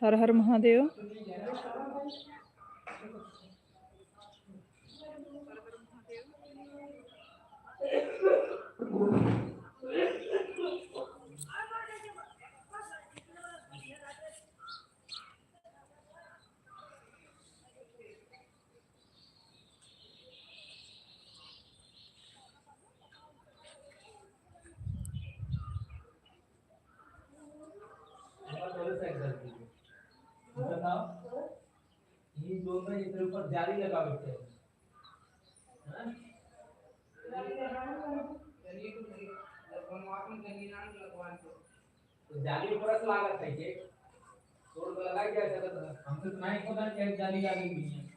हर हर महादेव। जाली लगा जाली परत लागत पाहिजे थोडं लगायचं आमचं नाही पता जाली लागली नाही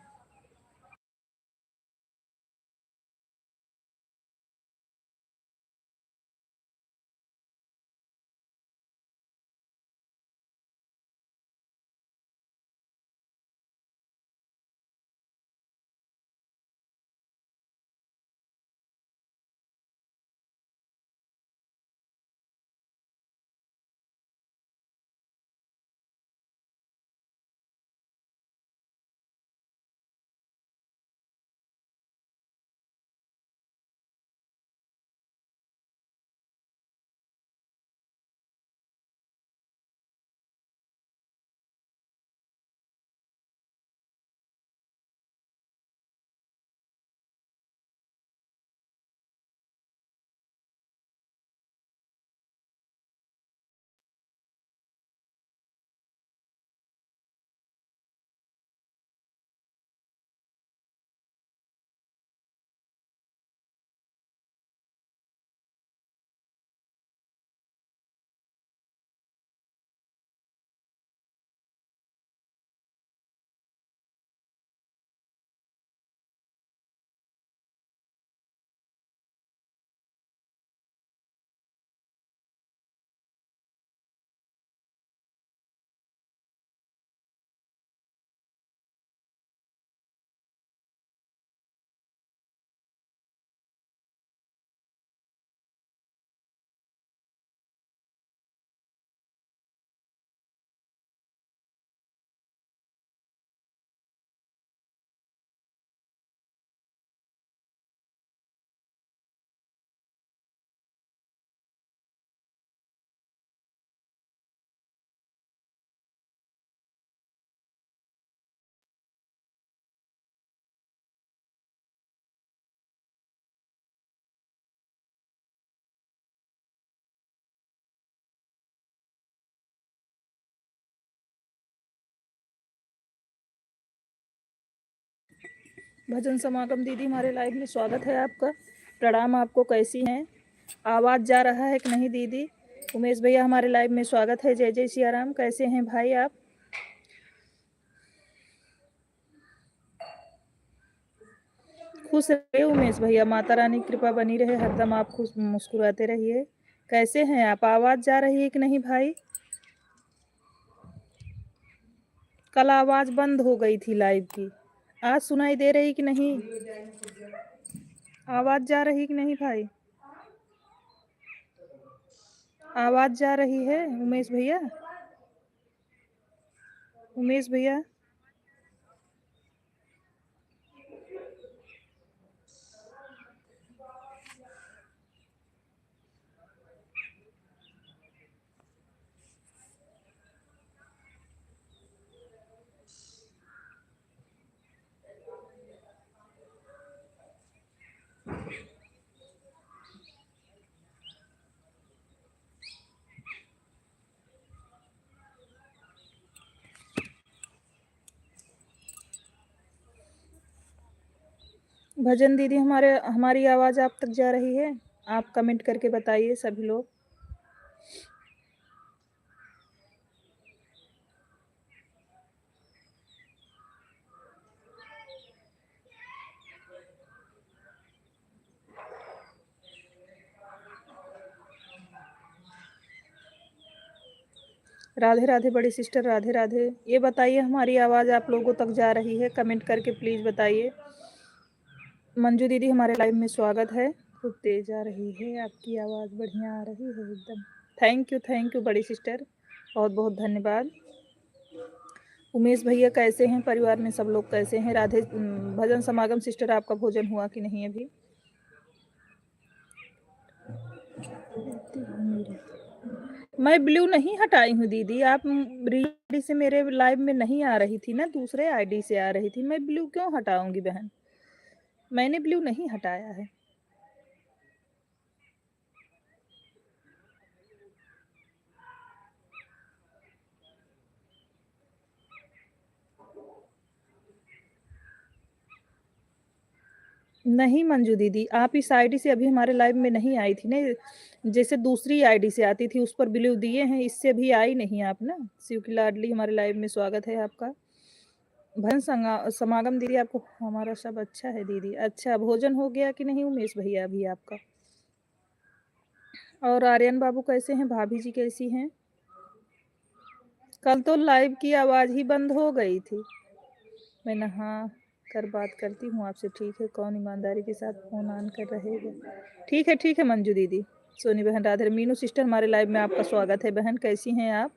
भजन समागम दीदी हमारे लाइव में स्वागत है आपका। प्रणाम आपको, कैसी हैं? आवाज़ जा रहा है कि नहीं दीदी? उमेश भैया हमारे लाइव में स्वागत है। जय जय सिया राम। कैसे हैं भाई आप? खुश रहिए उमेश भैया, माता रानी की कृपा बनी रहे, हरदम आप खुश मुस्कुराते रहिए। कैसे हैं आप? आवाज़ जा रही है कि नहीं भाई? कल आवाज़ बंद हो गई थी लाइव की, आज सुनाई दे रही कि नहीं? आवाज़ जा रही कि नहीं भाई? आवाज़ जा रही है उमेश भैया? उमेश भैया भजन दीदी हमारी आवाज़ आप तक जा रही है? आप कमेंट करके बताइए सभी लोग। राधे राधे बड़ी सिस्टर, राधे राधे। ये बताइए हमारी आवाज़ आप लोगों तक जा रही है? कमेंट करके प्लीज़ बताइए। मंजू दीदी हमारे लाइव में स्वागत है। खूब तेज आ रही है आपकी आवाज़, बढ़िया आ रही है एकदम। थैंक यू बड़ी सिस्टर, बहुत बहुत धन्यवाद। उमेश भैया कैसे हैं? परिवार में सब लोग कैसे हैं? राधे भजन समागम सिस्टर आपका भोजन हुआ कि नहीं अभी? मैं ब्लू नहीं हटाई हूँ दीदी, आप आईडी से मेरे लाइव में नहीं आ रही थी ना, दूसरे आईडी से आ रही थी। मैं ब्लू क्यों हटाऊंगी बहन? मैंने ब्लू नहीं हटाया है। नहीं मंजू दीदी, आप इस आईडी से अभी हमारे लाइव में नहीं आई थी ना, जैसे दूसरी आईडी से आती थी उस पर ब्लू दिए हैं, इससे भी आई नहीं आप ना। शिव की लाडली हमारे लाइव में स्वागत है आपका। भजन समागम दीदी आपको हमारा सब अच्छा है दीदी। अच्छा भोजन हो गया कि नहीं उमेश भैया अभी आपका? और आर्यन बाबू कैसे हैं? भाभी जी कैसी हैं? कल तो लाइव की आवाज़ ही बंद हो गई थी। मैं नहा कर बात करती हूँ आपसे, ठीक है? कौन ईमानदारी के साथ फ़ोन ऑन कर रहेगा? ठीक है मंजू दीदी। सोनी बहन राधे, मीनू सिस्टर हमारे लाइव में आपका स्वागत है बहन, कैसी हैं आप?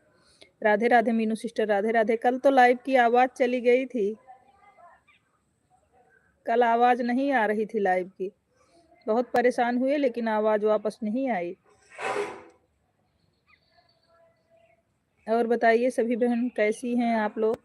राधे राधे मीनू सिस्टर, राधे राधे। कल तो लाइव की आवाज़ चली गई थी, कल आवाज़ नहीं आ रही थी लाइव की, बहुत परेशान हुए लेकिन आवाज़ वापस नहीं आई। और बताइए सभी बहन कैसी हैं आप लोग?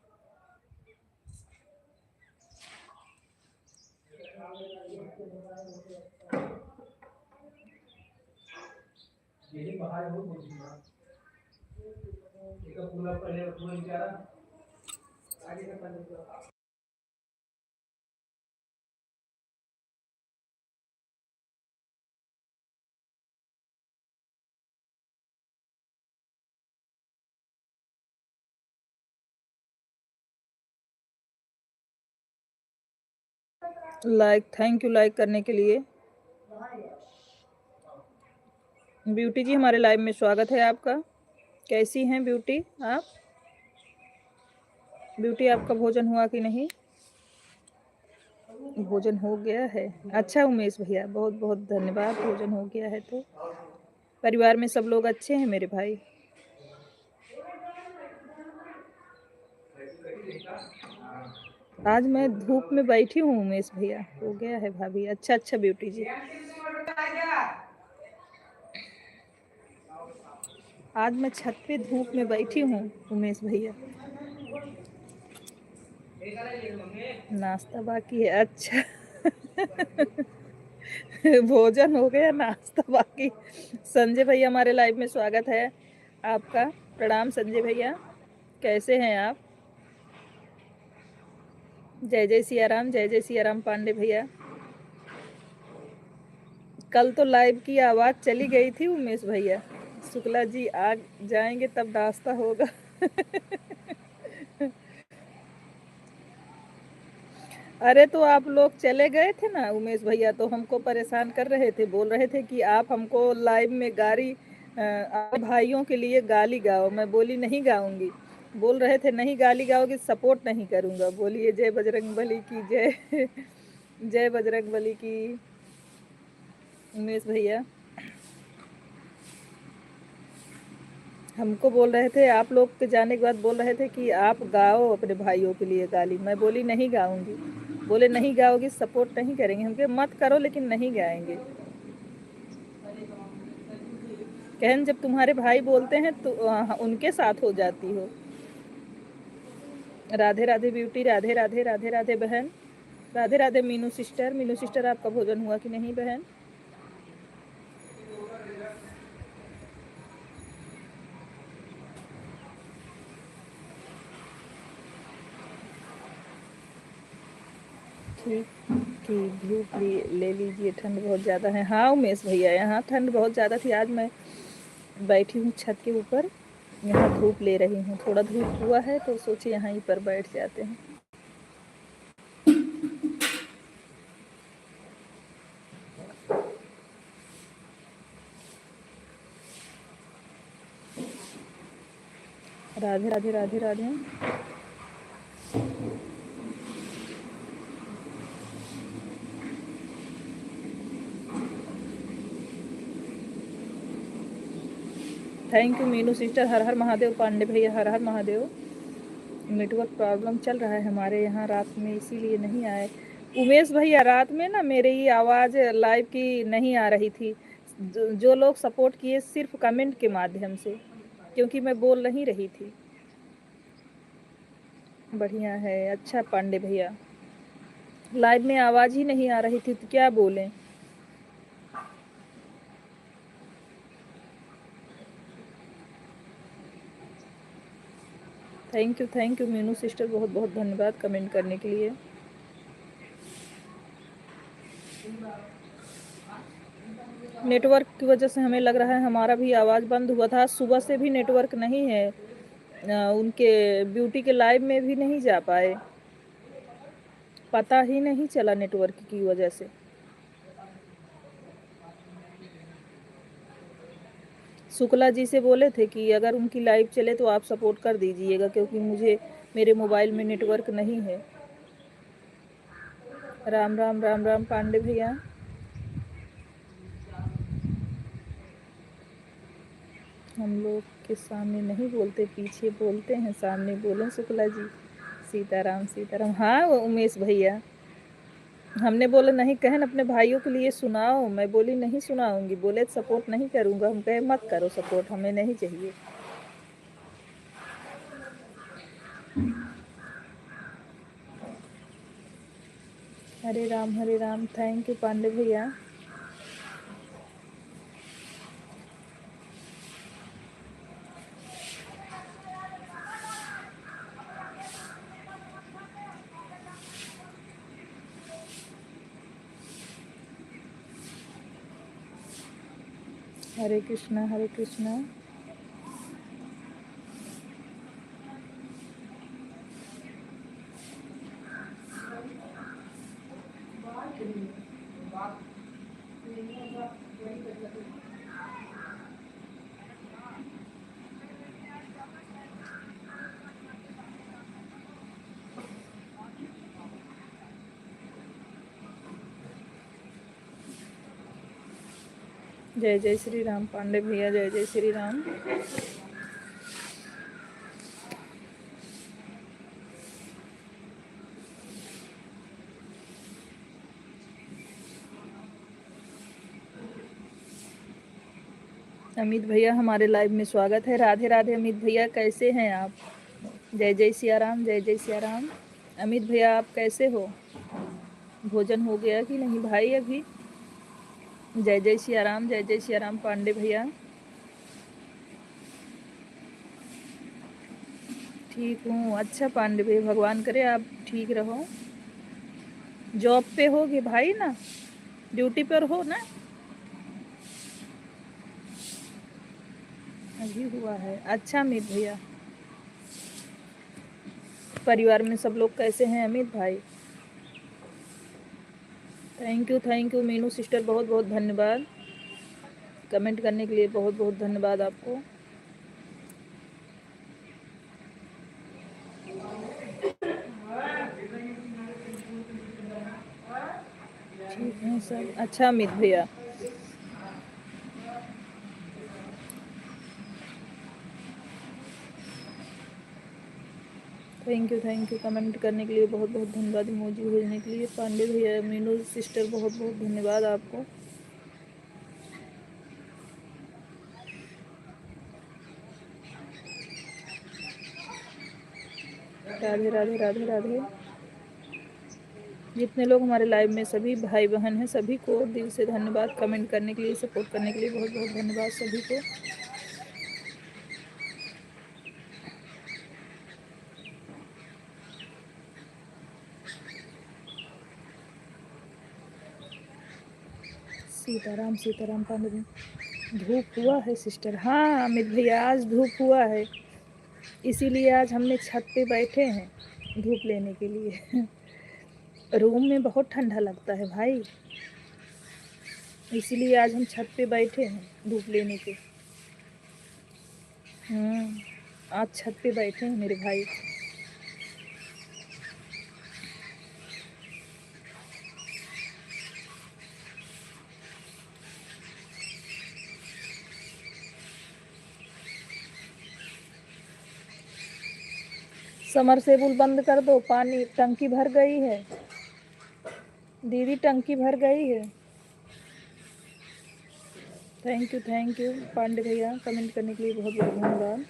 लाइक, थैंक यू लाइक करने के लिए। ब्यूटी जी हमारे लाइव में स्वागत है आपका, कैसी हैं ब्यूटी आप? ब्यूटी आपका भोजन हुआ कि नहीं? भोजन हो गया है, अच्छा उमेश भैया बहुत बहुत धन्यवाद, भोजन हो गया है तो। परिवार में सब लोग अच्छे हैं मेरे भाई? आज मैं धूप में बैठी हूँ उमेश भैया, हो गया है भाभी। अच्छा ब्यूटी जी, आज मैं छत पे धूप में बैठी हूँ उमेश भैया। नाश्ता बाकी है, अच्छा भोजन हो गया, नाश्ता बाकी। संजय भैया हमारे लाइव में स्वागत है आपका, प्रणाम संजय भैया, कैसे हैं आप? जय जय सिया राम पांडे भैया। कल तो लाइव की आवाज़ चली गई थी उमेश भैया। शुक्ला जी आ जाएंगे तब नाश्ता होगा अरे तो आप लोग चले गए थे ना उमेश भैया, तो हमको परेशान कर रहे थे, बोल रहे थे कि आप हमको लाइव में भाइयों के लिए गाली गाओ। मैं बोली नहीं गाऊंगी, बोल रहे थे नहीं गाली गाओगी सपोर्ट नहीं करूंगा। बोलिए जय बजरंग बली की जय जय बजरंग बली की। उमेश भैया हमको बोल रहे थे, आप लोग के जाने के बाद बोल रहे थे कि आप गाओ अपने भाइयों के लिए गाली। मैं बोली नहीं गाऊंगी, बोले नहीं गाओगी सपोर्ट नहीं करेंगे। हम कहे मत करो लेकिन नहीं गाएंगे। कहन जब तुम्हारे भाई बोलते हैं तो उनके साथ हो जाती हो। राधे राधे ब्यूटी, राधे राधे राधे राधे बहन, राधे राधे मीनू सिस्टर आपका भोजन हुआ कि नहीं बहन? ठीक की धूप ले लीजिए, ठंड बहुत ज़्यादा है। हाँ उमेश भैया यहाँ ठंड बहुत ज़्यादा थी, आज मैं बैठी हूँ छत के ऊपर, यहाँ धूप ले रही हूँ। थोड़ा धूप हुआ है तो सोचे यहाँ पर बैठ जाते हैं। Radhe Radhe Radhe Radhe. Thank you Meenu sister, Har Har Mahadev. Pandey भैया हर हर महादेव। नेटवर्क प्रॉब्लम चल रहा है हमारे यहाँ रात में, इसीलिए नहीं आए। उमेश भैया, रात में ना मेरी आवाज़ लाइव की नहीं आ रही थी। जो लोग सपोर्ट किए सिर्फ कमेंट के माध्यम से, क्योंकि मैं बोल नहीं रही थी। बढ़िया है। अच्छा पांडे भैया, लाइव में आवाज़ ही नहीं आ रही थी तो क्या बोलें। थैंक यू मीनू सिस्टर, बहुत बहुत धन्यवाद कमेंट करने के लिए। नेटवर्क की वजह से हमें लग रहा है हमारा भी आवाज़ बंद हुआ था। सुबह से भी नेटवर्क नहीं है, उनके ब्यूटी के लाइव में भी नहीं जा पाए, पता ही नहीं चला नेटवर्क की वजह से। शुक्ला जी से बोले थे कि अगर उनकी लाइव चले तो आप सपोर्ट कर दीजिएगा, क्योंकि मेरे मोबाइल में नेटवर्क नहीं है। राम राम राम राम पांडे भैया। हम लोग के सामने नहीं बोलते, पीछे बोलते हैं, सामने बोलें शुक्ला जी। सीताराम सीताराम। हाँ वो उमेश भैया, हमने बोला नहीं, कहन अपने भाइयों के लिए सुनाओ। मैं बोली नहीं सुनाऊंगी, बोले सपोर्ट नहीं करूंगा। हम कहे मत करो सपोर्ट, हमें नहीं चाहिए। हरे राम। थैंक यू पांडे भैया। हरे कृष्णा हरे कृष्णा। जय जय श्री राम पांडे भैया, जय जय श्री राम। अमित भैया हमारे लाइव में स्वागत है। राधे राधे अमित भैया, कैसे हैं आप? जय जय सिया राम, जय जय सिया राम। अमित भैया आप कैसे हो? भोजन हो गया कि नहीं भाई अभी? जय जय सिया राम, जय जय सिया राम पांडे भैया। ठीक हूँ। अच्छा पांडे भैया, भगवान करे आप ठीक रहो। जॉब पे होगे भाई ना, ड्यूटी पर हो ना? अभी हुआ है। अच्छा अमित भैया, परिवार में सब लोग कैसे हैं अमित भाई? थैंक यू मीनू सिस्टर, बहुत बहुत धन्यवाद कमेंट करने के लिए, बहुत बहुत धन्यवाद आपको। ठीक है सब। अच्छा अमित भैया, थैंक यू कमेंट करने के लिए, बहुत बहुत धन्यवाद इमोजी भेजने के लिए। पांडे भैया, मीनू सिस्टर, बहुत बहुत धन्यवाद आपको। राधे राधे राधे राधे। जितने लोग हमारे लाइव में, सभी भाई बहन हैं, सभी को दिल से धन्यवाद कमेंट करने के लिए, सपोर्ट करने के लिए, बहुत बहुत धन्यवाद सभी को। सीताराम सीताराम पांडे भैया। धूप हुआ है सिस्टर? हाँ अमित भैया, आज धूप हुआ है, इसीलिए आज हमने छत पे बैठे हैं धूप लेने के लिए। रूम में बहुत ठंडा लगता है भाई, इसीलिए आज हम छत पे बैठे हैं धूप लेने के। आज छत पे बैठे हैं मेरे भाई। समरसेबुल बंद कर दो, पानी टंकी भर गई है दीदी, टंकी भर गई है। थैंक यू पांडे भैया, कमेंट करने के लिए बहुत बहुत धन्यवाद।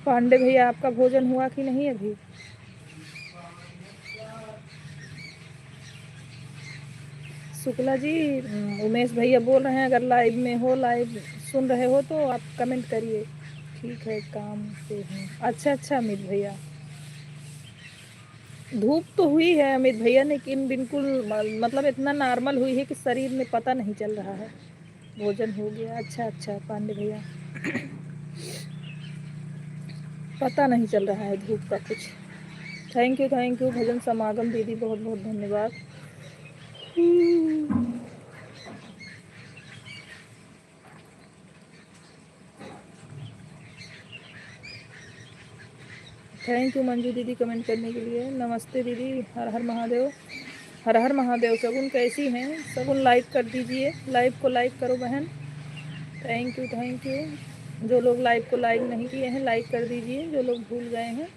पांडे भैया आपका भोजन हुआ कि नहीं अभी? शुक्ला जी, उमेश भैया बोल रहे हैं अगर लाइव में हो, लाइव सुन रहे हो तो आप कमेंट करिए। ठीक है, काम पे हूँ। अच्छा अमित भैया, धूप तो हुई है अमित भैया, लेकिन बिल्कुल मतलब इतना नॉर्मल हुई है कि शरीर में पता नहीं चल रहा है। भोजन हो गया। अच्छा पांडे भैया, पता नहीं चल रहा है धूप का कुछ। थैंक यू भजन समागम दीदी, बहुत बहुत धन्यवाद। थैंक यू मंजू दीदी कमेंट करने के लिए। नमस्ते दीदी, हर हर महादेव। हर हर महादेव। शगुन कैसी हैं? शगुन लाइक कर दीजिए, लाइव को लाइक करो बहन। Thank you. जो लोग लाइव को लाइक नहीं किए हैं लाइक कर दीजिए, जो लोग भूल गए हैं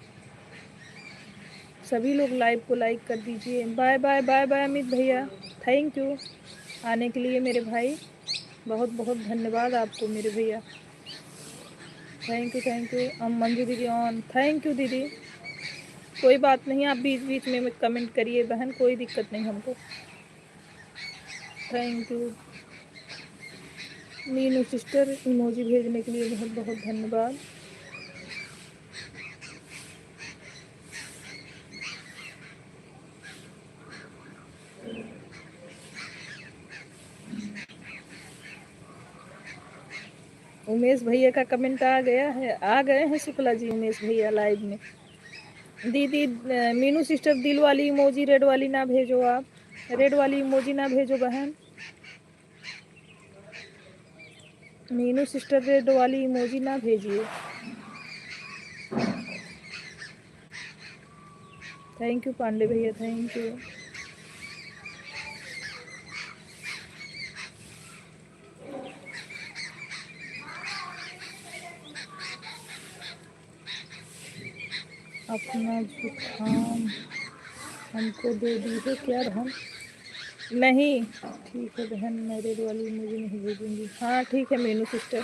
सभी लोग लाइव को लाइक कर दीजिए। बाय बाय अमित भैया, थैंक यू आने के लिए मेरे भाई, बहुत बहुत धन्यवाद आपको मेरे भैया। Thank you. मंजू दीदी ऑन, थैंक यू दीदी। कोई बात नहीं, आप बीच बीच में कमेंट करिए बहन, कोई दिक्कत नहीं हमको। Thank you. Meenu sister emoji भेजने के लिए बहुत बहुत धन्यवाद। उमेश भैया का कमेंट आ गया है, आ गए हैं शुक्ला जी उमेश भैया लाइव में। दीदी मीनू सिस्टर दिल वाली इमोजी रेड वाली ना भेजो, आप रेड वाली इमोजी ना भेजो बहन। मीनू सिस्टर रेड वाली इमोजी ना भेजिए। थैंक यू पांडे भैया, थैंक यू। अपना जुकाम हमको दे दी है क्या बहन? नहीं, ठीक है बहन, मैं रेड वाली इमोजी नहीं भेजूंगी। हाँ ठीक है Meenu sister.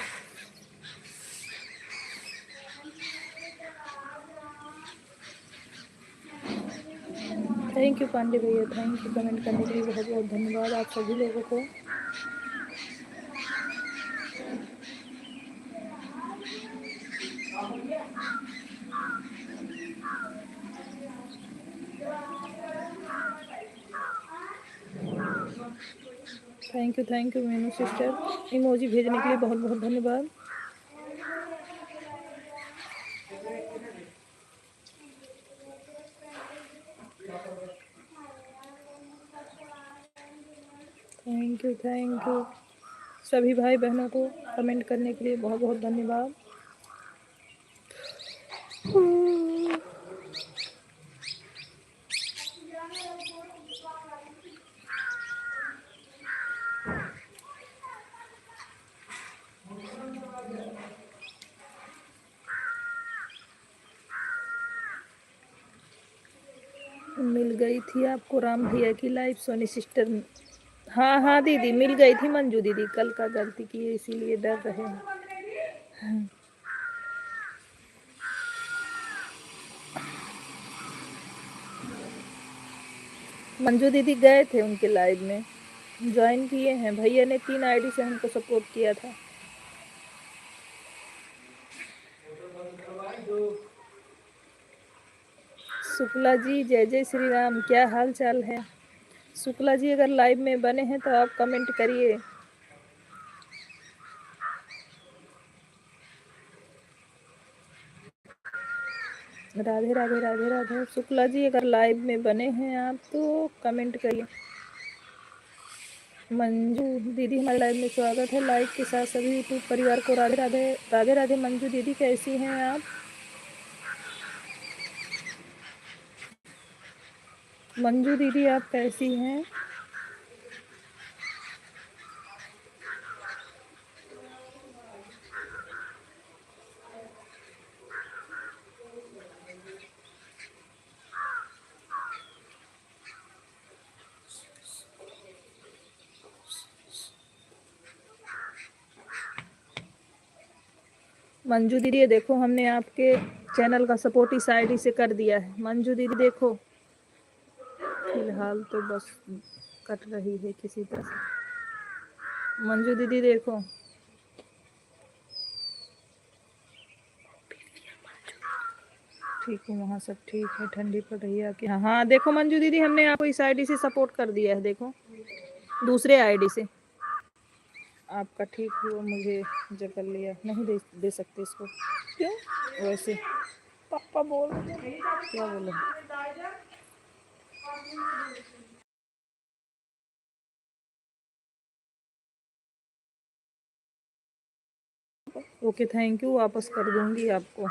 Thank you Pandey भैया, थैंक यू कमेंट करने के लिए बहुत बहुत धन्यवाद आप सभी लोगों को। Thank you Meenu sister, emoji भेजने के लिए बहुत बहुत धन्यवाद। थैंक यू सभी भाई बहनों को कमेंट करने के लिए बहुत बहुत धन्यवाद। मिल गई थी आपको राम भैया की लाइव सोनी सिस्टर? हाँ दीदी मिल गई थी मंजू दीदी, कल का गलती की है इसीलिए डर रहे हैं। मंजू दीदी गए थे उनके लाइव में, ज्वाइन किए हैं भैया ने, 3 आईडी से हमको सपोर्ट किया था। शुक्ला जी जय श्री राम, क्या हाल चाल है? शुक्ला जी अगर लाइव में बने हैं तो आप कमेंट करिए। राधे राधे राधे राधे। शुक्ला जी अगर लाइव में बने हैं आप तो कमेंट करिए। मंजू दीदी हमारे लाइव में स्वागत है, लाइक के साथ सभी यूट्यूब परिवार को राधे राधे। राधे राधे मंजू दीदी, कैसी हैं आप? मंजू दीदी आप कैसी हैं? मंजू दीदी ये देखो हमने आपके चैनल का सपोर्ट इस आईडी से कर दिया है। मंजू दीदी देखो, फिलहाल तो बस कट रही है किसी तरह से। मंजू दीदी देखो, ठीक हूँ, वहाँ सब ठीक है, ठंडी पड़ रही है आपके यहाँ? हाँ देखो मंजू दीदी हमने आपको इस आईडी से सपोर्ट कर दिया है, देखो दूसरे आईडी से। आपका ठीक हुआ, मुझे जकड़ लिया, नहीं दे सकते इसको। क्यों? वैसे पापा बोल रहे, क्या बोले? ओके थैंक यू, वापस कर दूंगी आपको।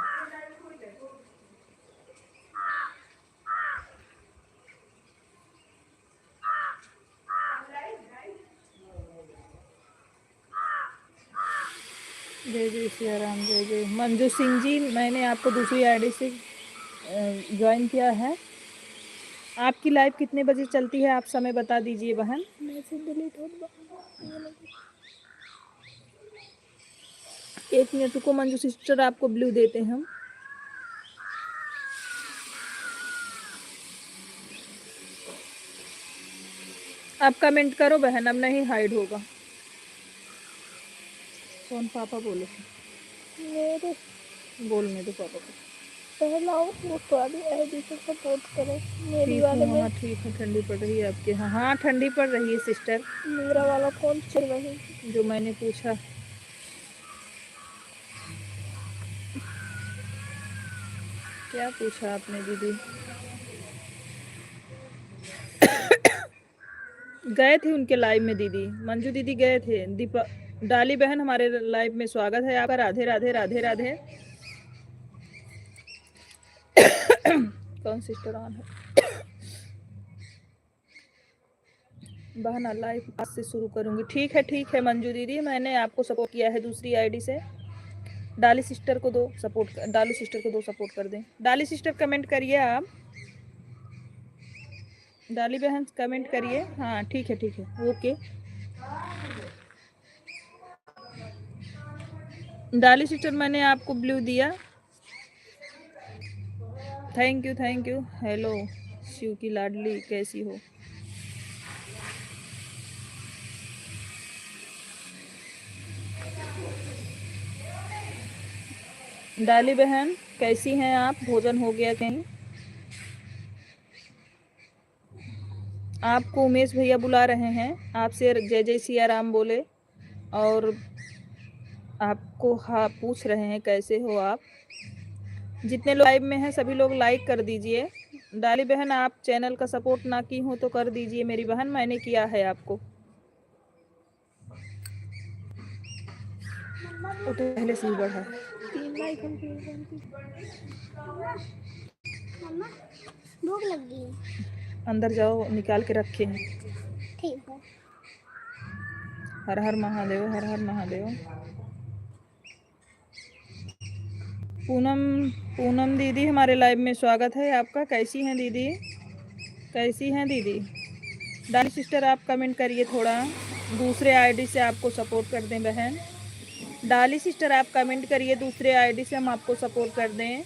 जय जय सिया राम, जय जय। मंजू सिंह जी मैंने आपको दूसरी आईडी से ज्वाइन किया है। आपकी लाइव कितने बजे चलती है, आप समय बता दीजिए बहन। एक मिनट रुको मंजू सिस्टर, आपको ब्लू देते हैं हम। आप कमेंट करो बहन, अब नहीं हाइड होगा। कौन पापा बोले थे? मेरे बोलने दो पापा को। पहला वो सारी आईडी से सपोर्ट करो, मेरी वाले में। हाँ ठीक है, ठंडी पड़ रही है आपके यहाँ? हाँ ठंडी पड़ रही है सिस्टर। मेरा वाला कौन चल रहा है जो मैंने पूछा? क्या पूछा आपने दीदी? गए थे उनके लाइव में दीदी, मंजू दीदी गए थे। दीपा डाली बहन हमारे लाइव में स्वागत है आपका। राधे राधे राधे राधे। कौन सिस्टर ऑन है? बहन लाइव आज से शुरू करूंगी। ठीक है मंजू दीदी, मैंने आपको सपोर्ट किया है दूसरी आईडी से। डाली सिस्टर को दो सपोर्ट, डाली सिस्टर को दो सपोर्ट कर दें। डाली सिस्टर कमेंट करिए आप, डाली बहन कमेंट करिए। हाँ ठीक है ओके। डाली सिस्टर मैंने आपको ब्लू दिया, थैंक यू। हेलो शिव की लाडली, कैसी हो? डाली बहन कैसी हैं आप? भोजन हो गया कहीं? आपको उमेश भैया बुला रहे हैं, आपसे जय जय सिया राम बोले, और आपको हाँ पूछ रहे हैं कैसे हो आप। जितने लोग लाइव में हैं सभी लोग लाइक कर दीजिए। डाली बहन आप चैनल का सपोर्ट ना की हो तो कर दीजिए मेरी बहन, मैंने किया है आपको। वो तो पहले से ही बढ़ा है। भूख लग गई, अंदर जाओ निकाल के रखे हैं। ठीक है। हर हर महादेव, हर हर महादेव। पूनम दीदी हमारे लाइव में स्वागत है आपका। कैसी हैं दीदी? कैसी हैं दीदी? डाली सिस्टर आप कमेंट करिए थोड़ा, दूसरे आईडी से आपको सपोर्ट कर दें बहन। डाली सिस्टर आप कमेंट करिए, दूसरे आईडी से हम आपको सपोर्ट कर दें।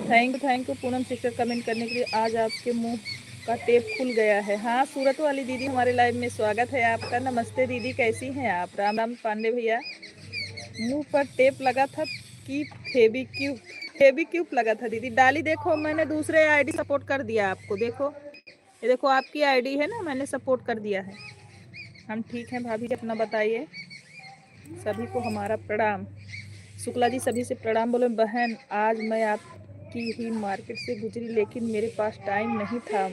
Thank you Poonam sister comment करने के लिए। आज आपके मुंह का टेप खुल गया है। हाँ सूरत वाली दीदी हमारे लाइव में स्वागत है आपका। नमस्ते दीदी, कैसी हैं आप? राम राम पांडे भैया। मुंह पर टेप लगा था कि फेविक्यूब लगा था दीदी? डाली देखो मैंने दूसरे आईडी सपोर्ट कर दिया आपको, देखो ये देखो आपकी आईडी है ना, मैंने सपोर्ट कर दिया है। हम ठीक हैं भाभी, अपना बताइए। सभी को हमारा प्रणाम। शुक्ला जी सभी से प्रणाम बोले। बहन आज मैं आपकी ही मार्केट से गुजरी, लेकिन मेरे पास टाइम नहीं था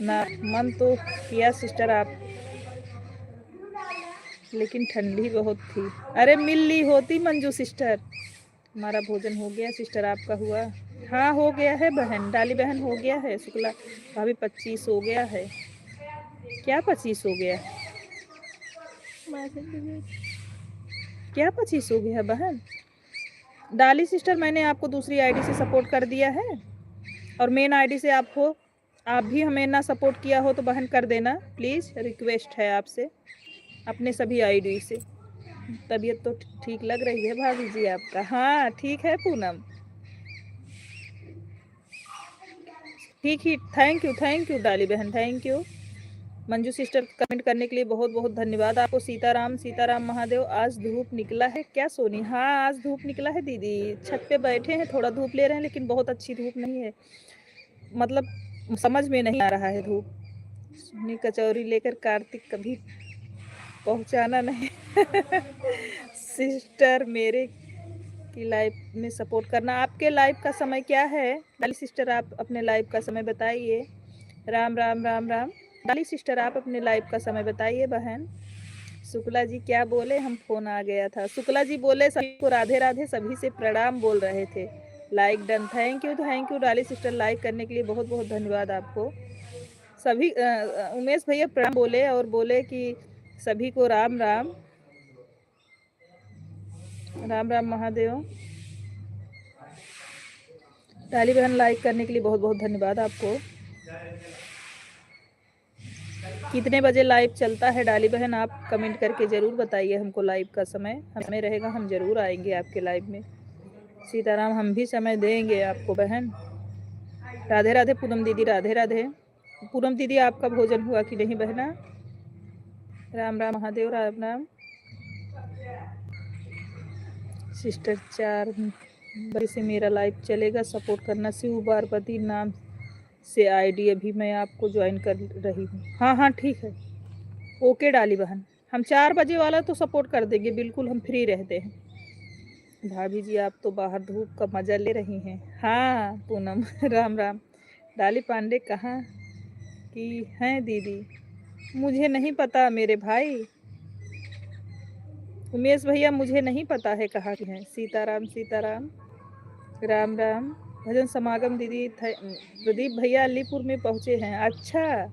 ना, मन तो किया सिस्टर आप, लेकिन ठंडी बहुत थी। अरे मिल ली होती मंजू सिस्टर, हमारा भोजन हो गया। सिस्टर आपका हुआ? हाँ हो गया है बहन, डाली बहन हो गया है। शुक्ला भाभी 25 हो गया है। क्या 25 हो गया? क्या 25 हो गया बहन? डाली सिस्टर मैंने आपको दूसरी आईडी से सपोर्ट कर दिया है, और मेन आईडी से आपको, आप भी हमें ना सपोर्ट किया हो तो बहन कर देना प्लीज़, रिक्वेस्ट है आपसे, अपने सभी आईडी से। तबीयत तो ठीक लग रही है भाभी जी आपका? हाँ ठीक है पूनम, ठीक ही। थैंक यू डाली बहन, thank you. Manju sister comment करने के लिए बहुत बहुत धन्यवाद आपको। सीताराम सीताराम महादेव। आज धूप निकला है क्या सोनी? हाँ आज धूप निकला है दीदी, छत पे बैठे हैं, थोड़ा धूप ले रहे हैं, लेकिन बहुत अच्छी धूप नहीं है, मतलब समझ में नहीं आ रहा है धूप। सोनी कचौरी लेकर कार्तिक कभी पहुंचाना नहीं। सिस्टर मेरे की लाइव में सपोर्ट करना। आपके लाइव का समय क्या है डाली सिस्टर? आप अपने लाइव का समय बताइए। राम राम राम राम। डाली सिस्टर आप अपने लाइव का समय बताइए बहन। शुक्ला जी क्या बोले? हम फोन आ गया था। शुक्ला जी बोले सभी को राधे राधे, सभी से प्रणाम बोल रहे थे। लाइक डन, थैंक यू डाली सिस्टर, लाइक करने के लिए बहुत बहुत धन्यवाद आपको। सभी उमेश भैया प्रणाम बोले, और बोले कि सभी को राम राम राम राम महादेव। डाली बहन लाइक करने के लिए बहुत बहुत धन्यवाद आपको। कितने बजे लाइव चलता है डाली बहन? आप कमेंट करके ज़रूर बताइए हमको लाइव का समय, हमें रहेगा हम ज़रूर आएंगे आपके लाइव में। सीताराम हम भी समय देंगे आपको बहन। राधे राधे पूनम दीदी, राधे राधे। पूनम दीदी आपका भोजन हुआ कि नहीं बहना? राम राम महादेव, राम राम। सिस्टर 4 बजे से मेरा लाइव चलेगा, सपोर्ट करना। शिव पार्वती नाम से आईडी अभी मैं आपको ज्वाइन कर रही हूँ। हाँ हाँ ठीक है, ओके डाली बहन, हम 4 बजे वाला तो सपोर्ट कर देंगे, बिल्कुल हम फ्री रहते हैं। भाभी जी आप तो बाहर धूप का मज़ा ले रही हैं। हाँ पूनम राम राम। डाली पांडे कहाँ की हैं दीदी? मुझे नहीं पता मेरे भाई। उमेश भैया मुझे नहीं पता है कहाँ की हैं। सीताराम सीताराम राम राम। भजन समागम दीदी प्रदीप भैया अलीपुर में पहुँचे हैं। अच्छा,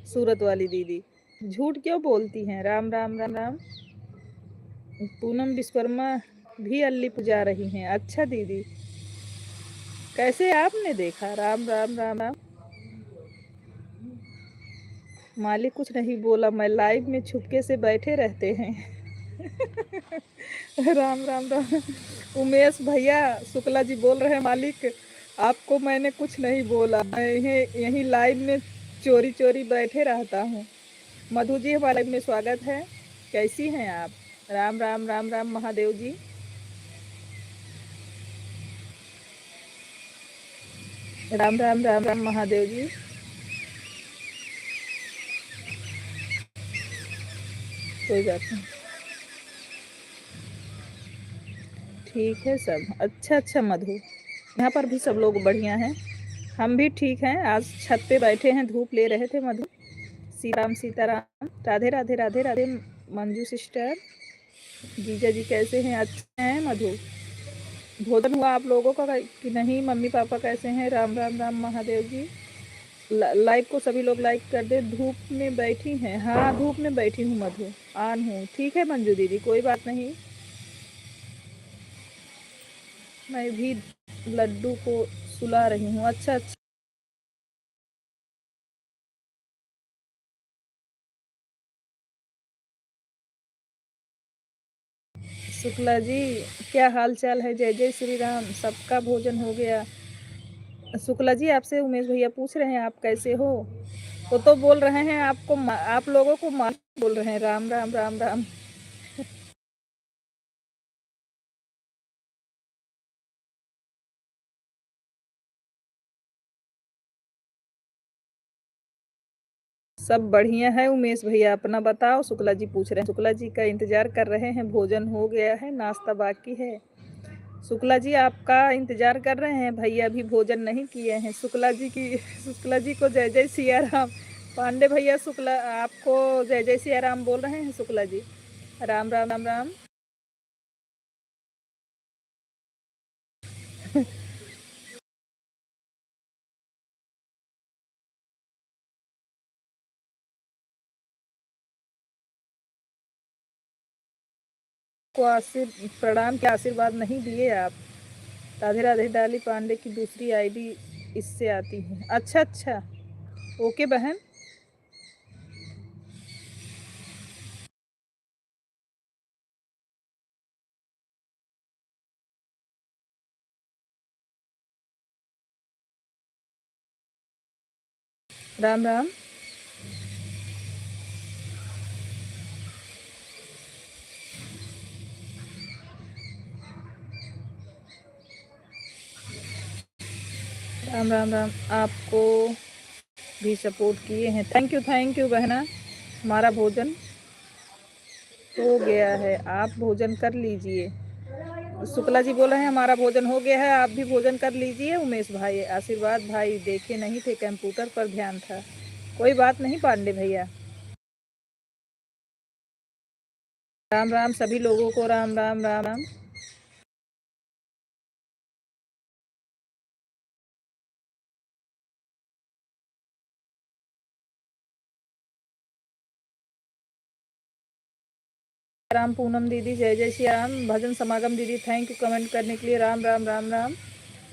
सूरत वाली दीदी झूठ क्यों बोलती हैं? राम राम राम राम। पूनम विश्वकर्मा भी अलीपुर जा रही हैं। अच्छा दीदी, कैसे आपने देखा? राम राम राम राम। मालिक कुछ नहीं बोला, मैं लाइव में छुपके से बैठे रहते हैं। राम राम राम। उमेश भैया शुक्ला जी बोल रहे हैं मालिक आपको मैंने कुछ नहीं बोला, मैं यहीं लाइव में चोरी चोरी बैठे रहता हूँ। मधु जी हमारे लाइव में स्वागत है, कैसी हैं आप? राम राम राम राम महादेव जी। राम राम राम राम महादेव जी। कोई बात नहीं, ठीक है सब। अच्छा मधु, यहाँ पर भी सब लोग बढ़िया हैं, हम भी ठीक हैं। आज छत पे बैठे हैं, धूप ले रहे थे मधु। सीताराम सीताराम, राधे राधे राधे राधे। मंजू सिस्टर, जीजा जी कैसे हैं? अच्छे हैं मधु। भोजन हुआ आप लोगों का कि नहीं? मम्मी पापा कैसे हैं? राम राम राम महादेव जी। लाइव को सभी लोग लाइक कर दे। धूप में बैठी हैं? हाँ धूप में बैठी हूँ मधु, आन हूँ। ठीक है मंजू दीदी, कोई बात नहीं। मैं भी लड्डू को सुला रही हूँ। अच्छा अच्छा। शुक्ला जी क्या हाल चाल है? जय जय श्री राम। सबका भोजन हो गया? शुक्ला जी आपसे उमेश भैया पूछ रहे हैं आप कैसे हो? वो तो बोल रहे हैं आपको, आप लोगों को माँ बोल रहे हैं। राम राम राम राम। सब बढ़िया है उमेश भैया, अपना बताओ। शुक्ला जी पूछ रहे हैं, शुक्ला जी का इंतजार कर रहे हैं। भोजन हो गया है, नाश्ता बाकी है। शुक्ला जी आपका इंतजार कर रहे हैं, भैया अभी भोजन नहीं किए हैं। शुक्ला जी को जय जय सिया राम। पांडे भैया शुक्ला आपको जय जय सिया राम बोल रहे हैं शुक्ला जी। राम राम राम राम। को प्रणाम के आशीर्वाद नहीं दिए आप। राधे राधे डाली पांडे की दूसरी आईडी इससे आती है। अच्छा अच्छा, ओके बहन। राम राम। राम राम राम। आपको भी सपोर्ट किए हैं, थैंक यू बहना। हमारा भोजन हो गया है, आप भोजन कर लीजिए। शुक्ला जी बोल रहे हैं हमारा भोजन हो गया है, आप भी भोजन कर लीजिए। उमेश भाई, आशीर्वाद भाई देखे नहीं थे, कंप्यूटर पर ध्यान था। कोई बात नहीं पांडे भैया। राम राम सभी लोगों को, राम राम राम राम। राम पूनम दीदी, जय जय श्री राम। भजन समागम दीदी, थैंक यू कमेंट करने के लिए। राम राम राम राम।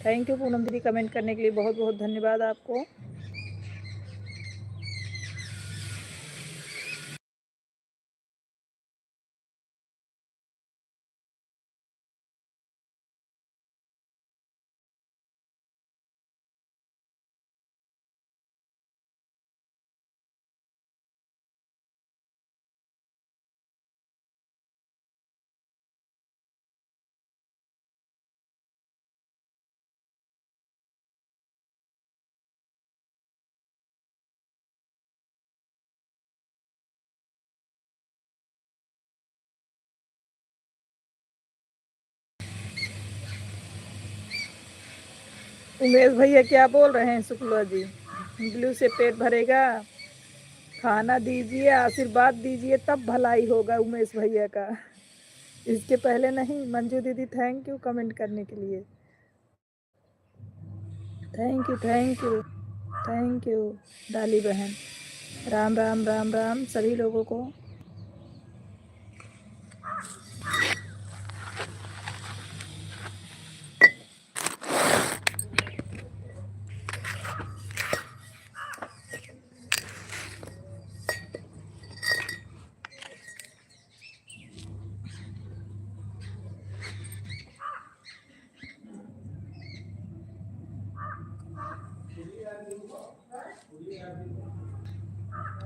थैंक यू पूनम दीदी, कमेंट करने के लिए बहुत बहुत धन्यवाद आपको। उमेश भैया क्या बोल रहे हैं शुक्ला जी? ब्लू से पेट भरेगा, खाना दीजिए, आशीर्वाद दीजिए, तब भलाई होगा उमेश भैया का। इसके पहले नहीं। मंजू दीदी, थैंक यू कमेंट करने के लिए। Thank you thank you thank you डाली बहन। राम राम राम राम सभी लोगों को।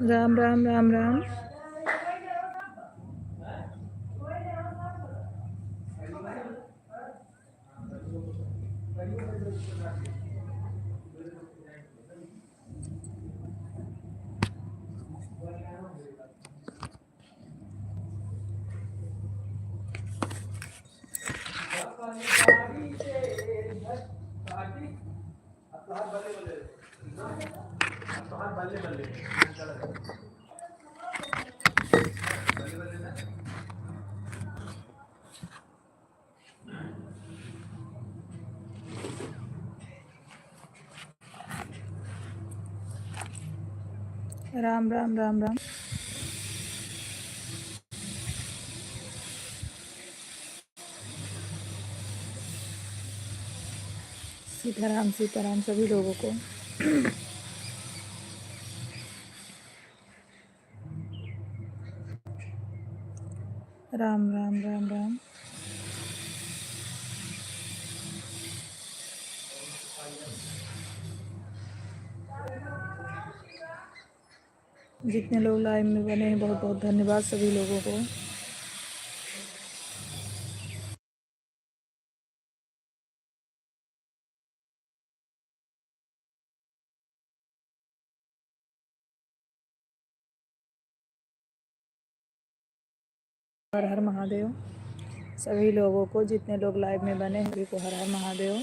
राम राम राम राम। राम राम राम राम। सीताराम सभी लोगों को। राम राम राम राम। जितने लोग लाइव में बने हैं बहुत बहुत धन्यवाद सभी लोगों को। हर हर महादेव सभी लोगों को, जितने लोग लाइव में बने हैं सभी को हर हर महादेव।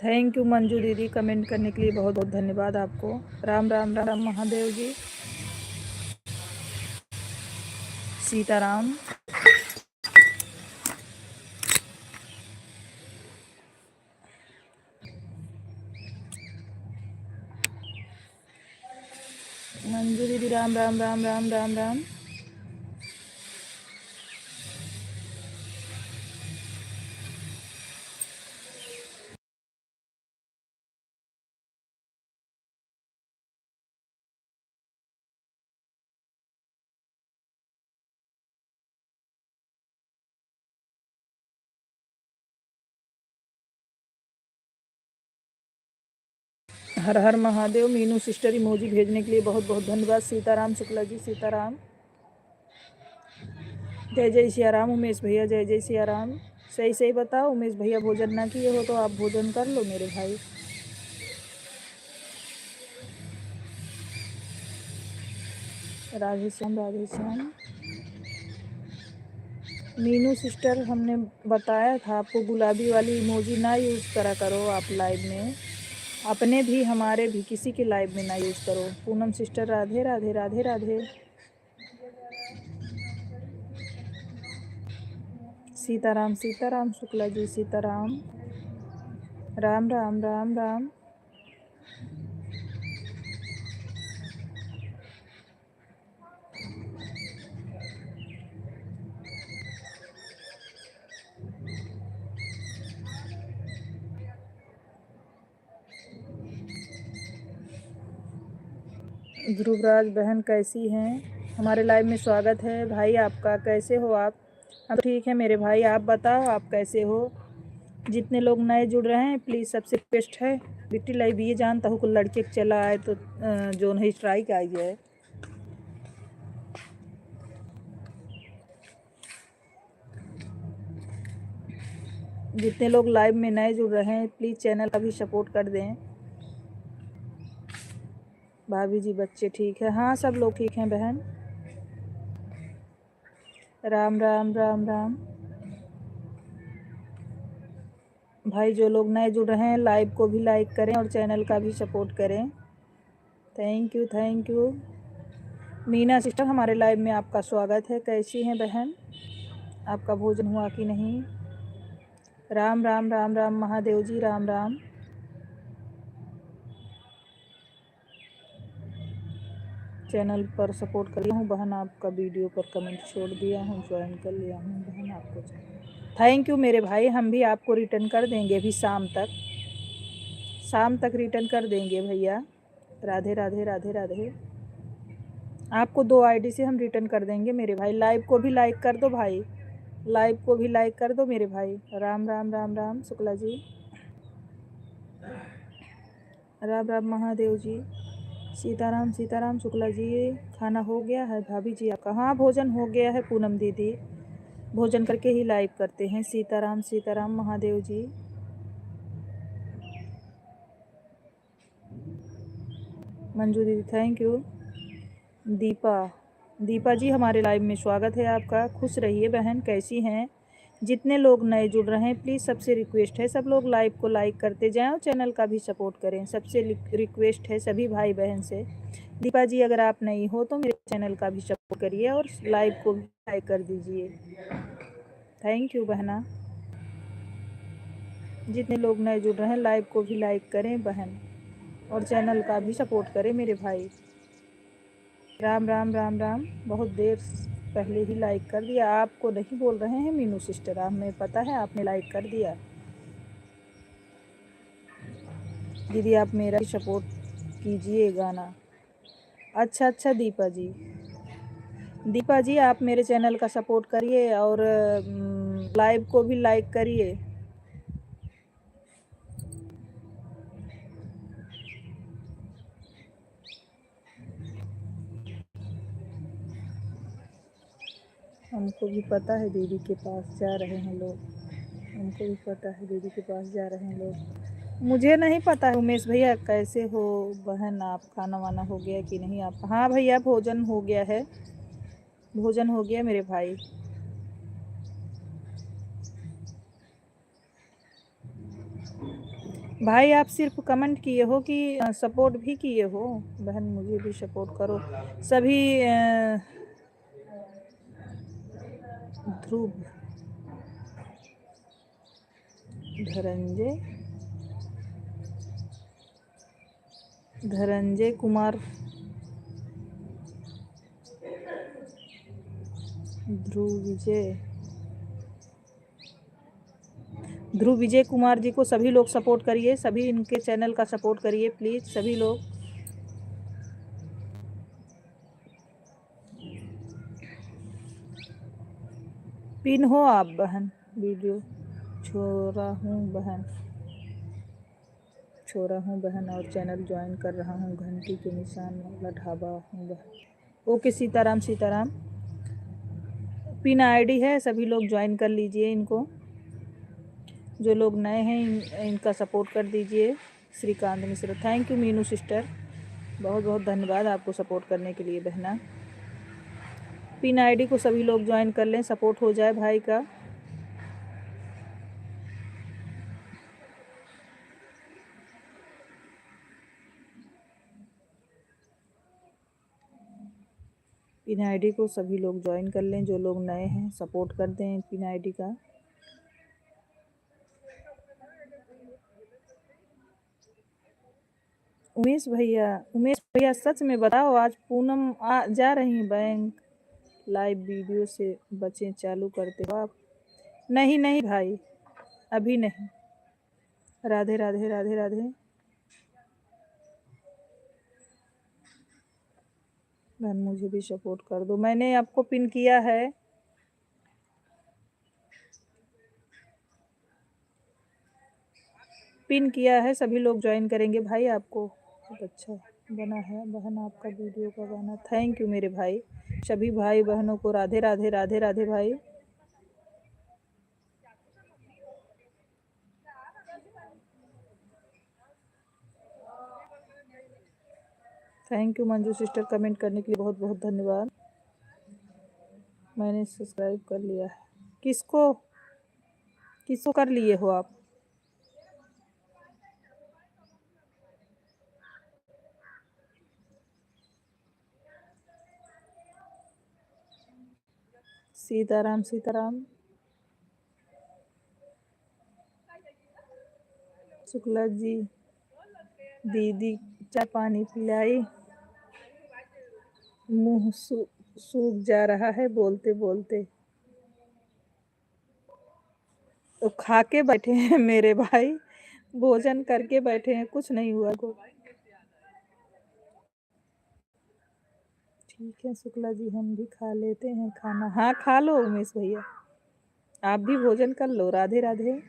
थैंक यू मंजू दीदी, कमेंट करने के लिए बहुत बहुत धन्यवाद आपको। राम राम राम राम महादेव जी। सीताराम। मंजू दीदी राम राम राम राम राम राम। हर हर महादेव। मीनू सिस्टर इमोजी भेजने के लिए बहुत बहुत धन्यवाद। सीताराम शुक्ला जी सीताराम। जय जय सिया राम। उमेश भैया जय जय सिया राम। सही सही बताओ उमेश भैया, भोजन ना किए हो तो आप भोजन कर लो मेरे भाई। राधे श्याम राधे श्याम। मीनू सिस्टर हमने बताया था आपको गुलाबी वाली इमोजी ना यूज़ करा करो आप लाइव में, अपने भी हमारे भी किसी के लाइव में ना यूज़ करो। पूनम सिस्टर राधे राधे राधे राधे। सीताराम सीताराम शुक्ला जी सीताराम। राम राम राम राम। ध्रुवराज बहन कैसी हैं? हमारे लाइव में स्वागत है भाई आपका। कैसे हो आप? हम ठीक है मेरे भाई, आप बताओ आप कैसे हो? जितने लोग नए जुड़ रहे हैं प्लीज़ सबसे रिक्वेस्ट है, बिट्टी लाइव ये जानता हूँ कोई लड़के चला आए तो जो नहीं स्ट्राइक आई है। जितने लोग लाइव में नए जुड़ रहे हैं प्लीज़ चैनल का भी सपोर्ट कर दें। भाभी जी बच्चे ठीक है? हाँ सब लोग ठीक हैं बहन। राम राम राम राम। भाई जो लोग नए जुड़ रहे हैं लाइव को भी लाइक करें और चैनल का भी सपोर्ट करें। Thank you thank you. Meena sister हमारे लाइव में आपका स्वागत है। कैसी हैं बहन? आपका भोजन हुआ कि नहीं? राम राम राम राम महादेव जी राम राम। चैनल पर सपोर्ट कर लिया हूँ बहन, आपका वीडियो पर कमेंट छोड़ दिया हूँ, ज्वाइन कर लिया हूँ बहन आपको। थैंक यू मेरे भाई, हम भी आपको रिटर्न कर देंगे अभी शाम तक रिटर्न कर देंगे भैया। राधे राधे राधे राधे। आपको 2 आईडी से हम रिटर्न कर देंगे मेरे भाई। लाइव को भी लाइक कर दो भाई, लाइव को भी लाइक कर दो मेरे भाई। राम राम राम राम शुक्ला जी। राम राम महादेव जी। सीताराम सीताराम शुक्ला जी। खाना हो गया है भाभी जी आपका? हाँ भोजन हो गया है पूनम दीदी, भोजन करके ही लाइव करते हैं। सीताराम सीताराम महादेव जी। मंजू दीदी थैंक यू। दीपा जी हमारे लाइव में स्वागत है आपका। खुश रहिए बहन। कैसी हैं? जितने लोग नए जुड़ रहे हैं प्लीज़ सबसे रिक्वेस्ट है सब लोग लाइव को लाइक करते जाएं और चैनल का भी सपोर्ट करें। सबसे रिक्वेस्ट है सभी भाई बहन से। दीपा जी अगर आप नहीं हो तो मेरे चैनल का भी सपोर्ट करिए और लाइव को भी लाइक कर दीजिए। थैंक यू बहना। जितने लोग नए जुड़ रहे हैं लाइव को भी लाइक करें बहन और चैनल का भी सपोर्ट करें मेरे भाई। राम राम राम राम। बहुत देर पहले ही लाइक कर दिया। आपको नहीं बोल रहे हैं मीनू सिस्टर, आप हमें पता है आपने लाइक कर दिया। दीदी आप मेरा भी सपोर्ट कीजिए गाना। अच्छा दीपा जी आप मेरे चैनल का सपोर्ट करिए और लाइव को भी लाइक करिए। हमको भी पता है दीदी के पास जा रहे हैं लोग, हमको भी पता है दीदी के पास जा रहे हैं लोग। मुझे नहीं पता है उमेश भैया कैसे हो बहन, आप खाना वाना हो गया कि नहीं आप? हाँ भैया भोजन हो गया है, भोजन हो गया मेरे भाई। भाई आप सिर्फ कमेंट किए हो कि सपोर्ट भी किए हो? बहन मुझे भी सपोर्ट करो सभी। ध्रुव धनंजय कुमार ध्रुव विजय कुमार जी को सभी लोग सपोर्ट करिए, सभी इनके चैनल का सपोर्ट करिए प्लीज सभी लोग। पिन हो आप बहन, वीडियो छोड़ा हूँ बहन और चैनल ज्वाइन कर रहा हूँ, घंटी के निशान वाला ढाबा हूँ बहन। ओके सीताराम पिन आईडी है, सभी लोग ज्वाइन कर लीजिए इनको। जो लोग नए हैं इनका सपोर्ट कर दीजिए। Shrikant Mishra, thank you Meenu sister, बहुत बहुत धन्यवाद आपको सपोर्ट करने के लिए बहना। पिन आईडी को सभी लोग ज्वाइन कर लें, सपोर्ट हो जाए भाई का। पिन आईडी को सभी लोग ज्वाइन कर लें, जो लोग नए हैं सपोर्ट कर दें पिन आईडी का। उमेश भैया सच में बताओ, आज पूनम जा रही बैंक? लाइव वीडियो से बचें, चालू करते हो आप? नहीं भाई, अभी नहीं। राधे राधे राधे राधे। बहन मुझे भी सपोर्ट कर दो, मैंने आपको पिन किया है। पिन किया है, सभी लोग ज्वाइन करेंगे भाई। आपको बहुत अच्छा बना है बहन आपका वीडियो का गाना, थैंक यू मेरे भाई। सभी भाई बहनों को राधे राधे राधे राधे भाई। Thank you Manju sister, comment करने के लिए बहुत बहुत धन्यवाद। मैंने सब्सक्राइब कर लिया है। किसको कर लिए हो आप? सीताराम शुक्ला जी, दीदी चाय पानी पिलाई, मुंह सूख जा रहा है बोलते बोलते। तो खा के बैठे हैं मेरे भाई, भोजन करके बैठे हैं, कुछ नहीं हुआ को। ठीक है शुक्ला जी, हम भी खा लेते हैं खाना। हाँ खा लो उमेश भैया, आप भी भोजन कर लो। राधे राधे।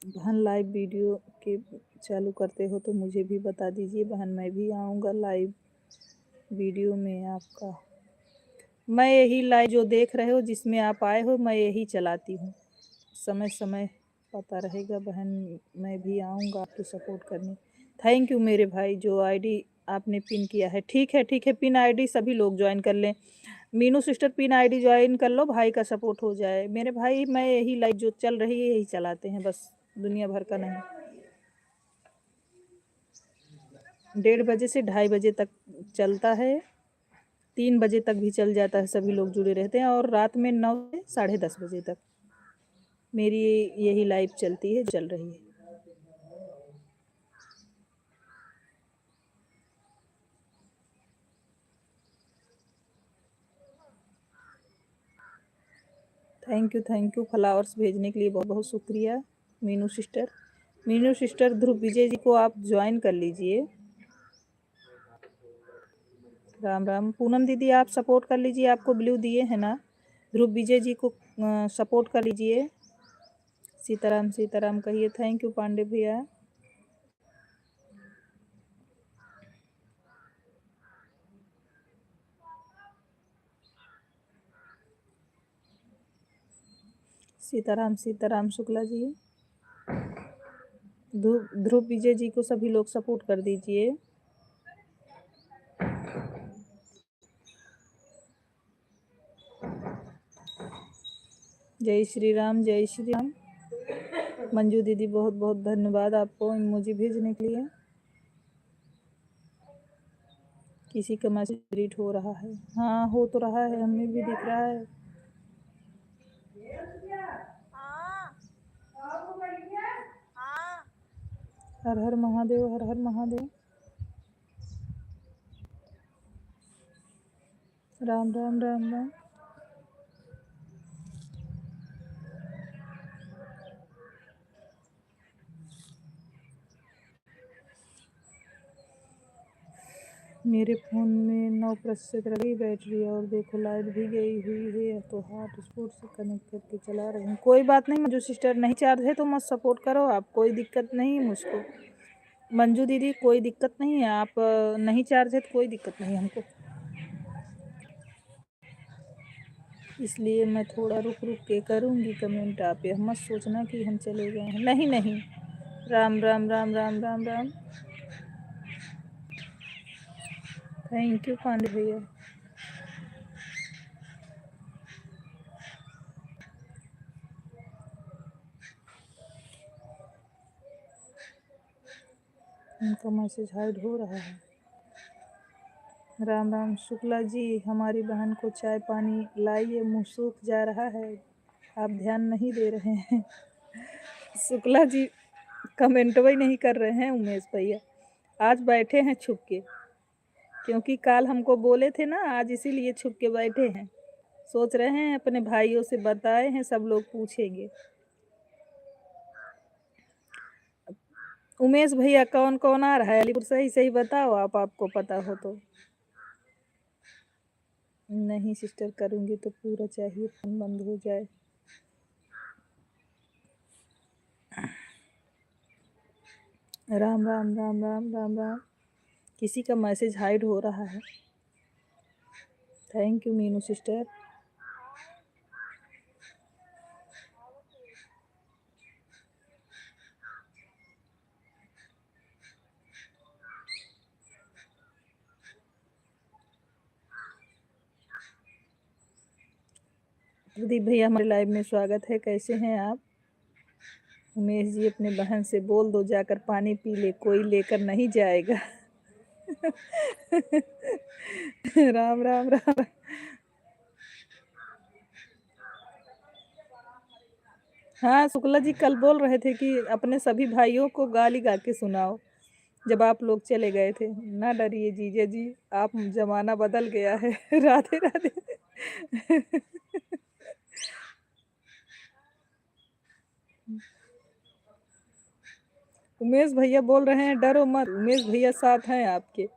बहन लाइव वीडियो के चालू करते हो तो मुझे भी बता दीजिए बहन, मैं भी आऊँगा लाइव वीडियो में आपका। मैं यही लाइव जो देख रहे हो जिसमें आप आए हो, मैं यही चलाती हूँ। समय पता रहेगा बहन, मैं भी आऊँगा आपको सपोर्ट करने। थैंक यू मेरे भाई, जो आईडी आपने पिन किया है। ठीक है पिन आईडी सभी लोग ज्वाइन कर लें। Meenu sister pin ID join कर लो, भाई का सपोर्ट हो जाए। मेरे भाई मैं यही लाइव जो चल रही है यही चलाते हैं बस, दुनिया भर का नहीं। 1:30 बजे से 2:30 बजे तक चलता है, 3 बजे तक भी चल जाता है, सभी लोग जुड़े रहते हैं। और रात में 9 से 10:30 बजे तक मेरी यही लाइव चलती है, चल रही है। थैंक यू फ्लावर्स भेजने के लिए बहुत बहुत शुक्रिया मीनू सिस्टर। ध्रुव विजय जी को आप ज्वाइन कर लीजिए। राम राम। पूनम दीदी आप सपोर्ट कर लीजिए, आपको ब्लू दिए हैं ना। ध्रुव विजय जी को सपोर्ट कर लीजिए। सीताराम कहिए। थैंक यू पांडे भैया। सीताराम शुक्ला जी। ध्रुव विजय जी को सभी लोग सपोर्ट कर दीजिए। जय श्री राम जय श्री राम। मंजू दीदी बहुत बहुत धन्यवाद आपको इमोजी भेजने के लिए। किसी का मैसेज डिलीट हो रहा है? हाँ हो तो रहा है, हमें भी दिख रहा है। हर हर महादेव, हर हर महादेव। राम राम राम राम। मेरे फ़ोन में 9% रही बैटरी और देखो लाइट भी गई हुई है, तो हॉटस्पॉट से कनेक्ट करके चला रही हूँ। कोई बात नहीं मंजू सिस्टर, नहीं चार्ज है तो मत सपोर्ट करो आप, कोई दिक्कत नहीं है मुझको। मंजू दीदी कोई दिक्कत नहीं है, आप नहीं चार्ज है तो कोई दिक्कत नहीं हमको, इसलिए मैं थोड़ा रुक रुक के करूँगी कमेंट। आप ये मत सोचना कि हम चले गए हैं, नहीं नहीं। राम राम राम राम राम राम। थैंक यू पांडे भैया। उनका मैसेज हाइड हो रहा है। राम राम शुक्ला जी, हमारी बहन को चाय पानी लाइए, मुँह सूख जा रहा है, आप ध्यान नहीं दे रहे हैं। शुक्ला जी कमेंट भी नहीं कर रहे हैं उमेश भैया, आज बैठे हैं छुप के, क्योंकि कल हमको बोले थे ना, आज इसीलिए छुप के बैठे हैं। सोच रहे हैं अपने भाइयों से बताए हैं, सब लोग पूछेंगे। उमेश भैया कौन कौन आ रहा है अलीपुर, सही सही बताओ आप, आपको पता हो तो। नहीं सिस्टर, करूँगी तो पूरा चाहिए, फोन बंद हो जाए। राम राम राम राम राम राम। किसी का मैसेज हाइड हो रहा है। Thank you Meenu sister. Pradeep भैया हमारे लाइव में स्वागत है, कैसे हैं आप? उमेश जी अपने बहन से बोल दो जाकर पानी पी ले, कोई लेकर नहीं जाएगा। राम राम राम। हाँ शुक्ला जी कल बोल रहे थे कि अपने सभी भाइयों को गाली गा के सुनाओ, जब आप लोग चले गए थे। ना डरिए जीजा जी, आप जमाना बदल गया है। राधे राधे। उमेश भैया बोल रहे हैं डरो मत, उमेश भैया साथ हैं आपके।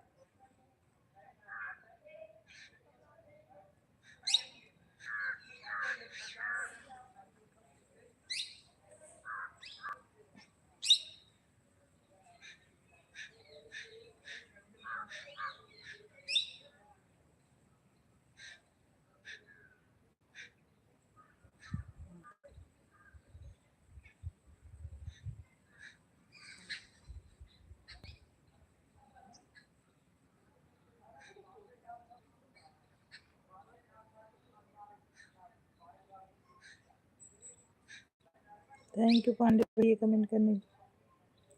थैंक यू पांडे भैया कमेंट करने।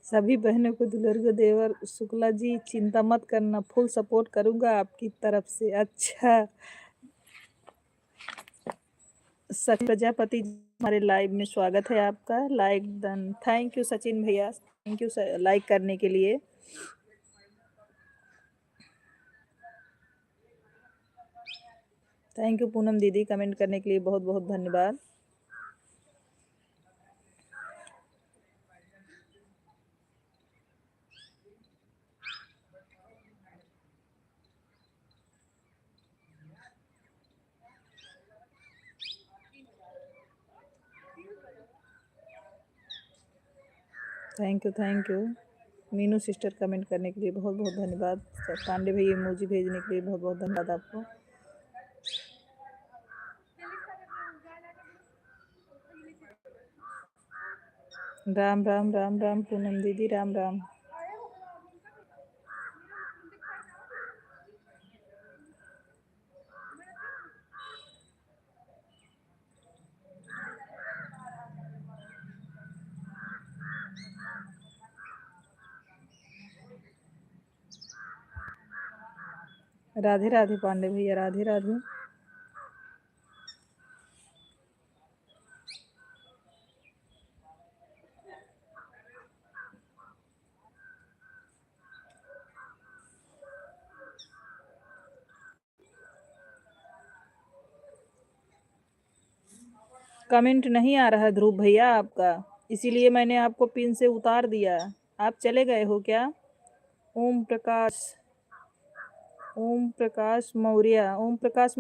सभी बहनों को दुलर्ग देवर शुक्ला जी चिंता मत करना, फुल सपोर्ट करूंगा आपकी तरफ से। अच्छा सचिन प्रजापति हमारे लाइव में स्वागत है आपका, like done. Thank you Sachin भैया, थैंक यू लाइक करने के लिए। थैंक यू पूनम दीदी, कमेंट करने के लिए बहुत बहुत धन्यवाद। Thank you Meenu sister, comment करने के लिए बहुत बहुत धन्यवाद। पांडे भैया इमोजी भेजने के लिए बहुत बहुत धन्यवाद आपको। राम राम राम राम पूनम दीदी, राम राम। राधे राधे पांडे भैया, राधे राधे। कमेंट नहीं आ रहा ध्रुव भैया आपका, इसीलिए मैंने आपको पिन से उतार दिया। आप चले गए हो क्या? ओम प्रकाश मौर्य, ओम प्रकाश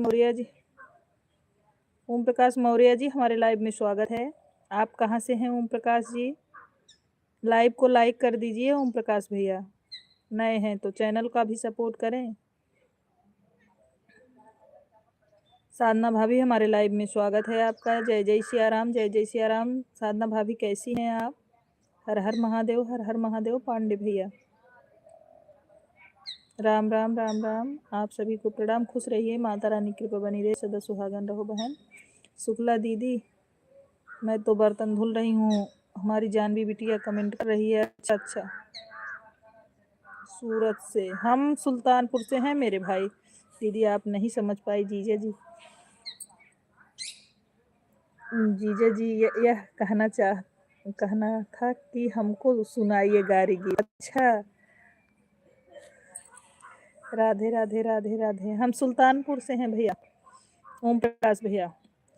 मौर्य जी हमारे लाइव में स्वागत है। आप कहाँ से हैं ओम प्रकाश जी? लाइव को लाइक कर दीजिए ओम प्रकाश भैया। नए हैं तो चैनल का भी सपोर्ट करें। साधना भाभी हमारे लाइव में स्वागत है आपका। जय जय सिया राम, जय जय सिया राम। साधना भाभी कैसी हैं आप? हर हर महादेव, हर हर महादेव। पांडे भैया राम राम राम राम। आप सभी को प्रणाम। खुश रहिए, माता रानी की कृपा बनी रहे, सदा सुहागन रहो बहन। शुक्ला दीदी मैं तो बर्तन धुल रही हूँ, हमारी जानवी बिटिया कमेंट कर रही है। अच्छा अच्छा, सूरत से, हम सुल्तानपुर से हैं मेरे भाई। दीदी आप नहीं समझ पाई जीजा जी। जीजा जी यह कहना था कि हमको सुनाइए गारी गीत। अच्छा, राधे राधे राधे राधे। हम सुल्तानपुर से हैं भैया। ओम प्रकाश भैया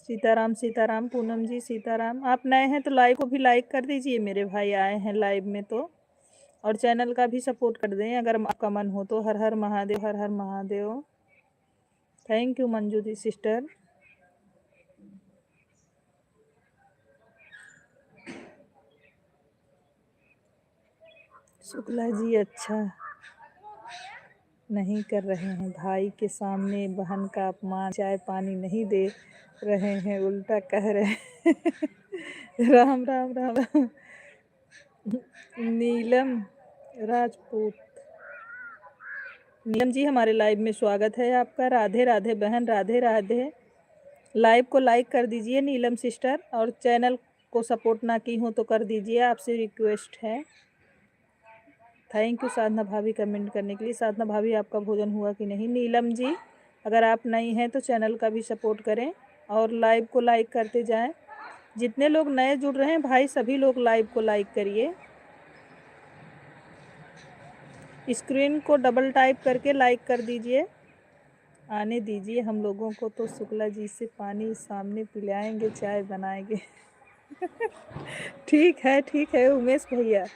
सीताराम सीताराम। पूनम जी सीताराम। आप नए हैं तो लाइव को भी लाइक कर दीजिए मेरे भाई, आए हैं लाइव में तो, और चैनल का भी सपोर्ट कर दें अगर आपका मन हो तो। हर हर महादेव, हर हर महादेव। थैंक यू मंजू दी सिस्टर। शुक्ला जी अच्छा नहीं कर रहे हैं, भाई के सामने बहन का अपमान, चाय पानी नहीं दे रहे हैं, उल्टा कह रहे हैं। राम राम राम राम। नीलम राजपूत, नीलम जी हमारे लाइव में स्वागत है आपका। राधे राधे बहन, राधे राधे। लाइव को लाइक कर दीजिए नीलम सिस्टर, और चैनल को सपोर्ट ना की हो तो कर दीजिए, आपसे रिक्वेस्ट है। थैंक यू साधना भाभी कमेंट करने के लिए। साधना भाभी आपका भोजन हुआ कि नहीं? नीलम जी अगर आप नई हैं तो चैनल का भी सपोर्ट करें और लाइव को लाइक करते जाएं। जितने लोग नए जुड़ रहे हैं भाई, सभी लोग लाइव को लाइक करिए। स्क्रीन को डबल टाइप करके लाइक कर दीजिए। आने दीजिए हम लोगों को तो, शुक्ला जी से पानी सामने पिलाएंगे, चाय बनाएंगे। ठीक है उमेश भैया।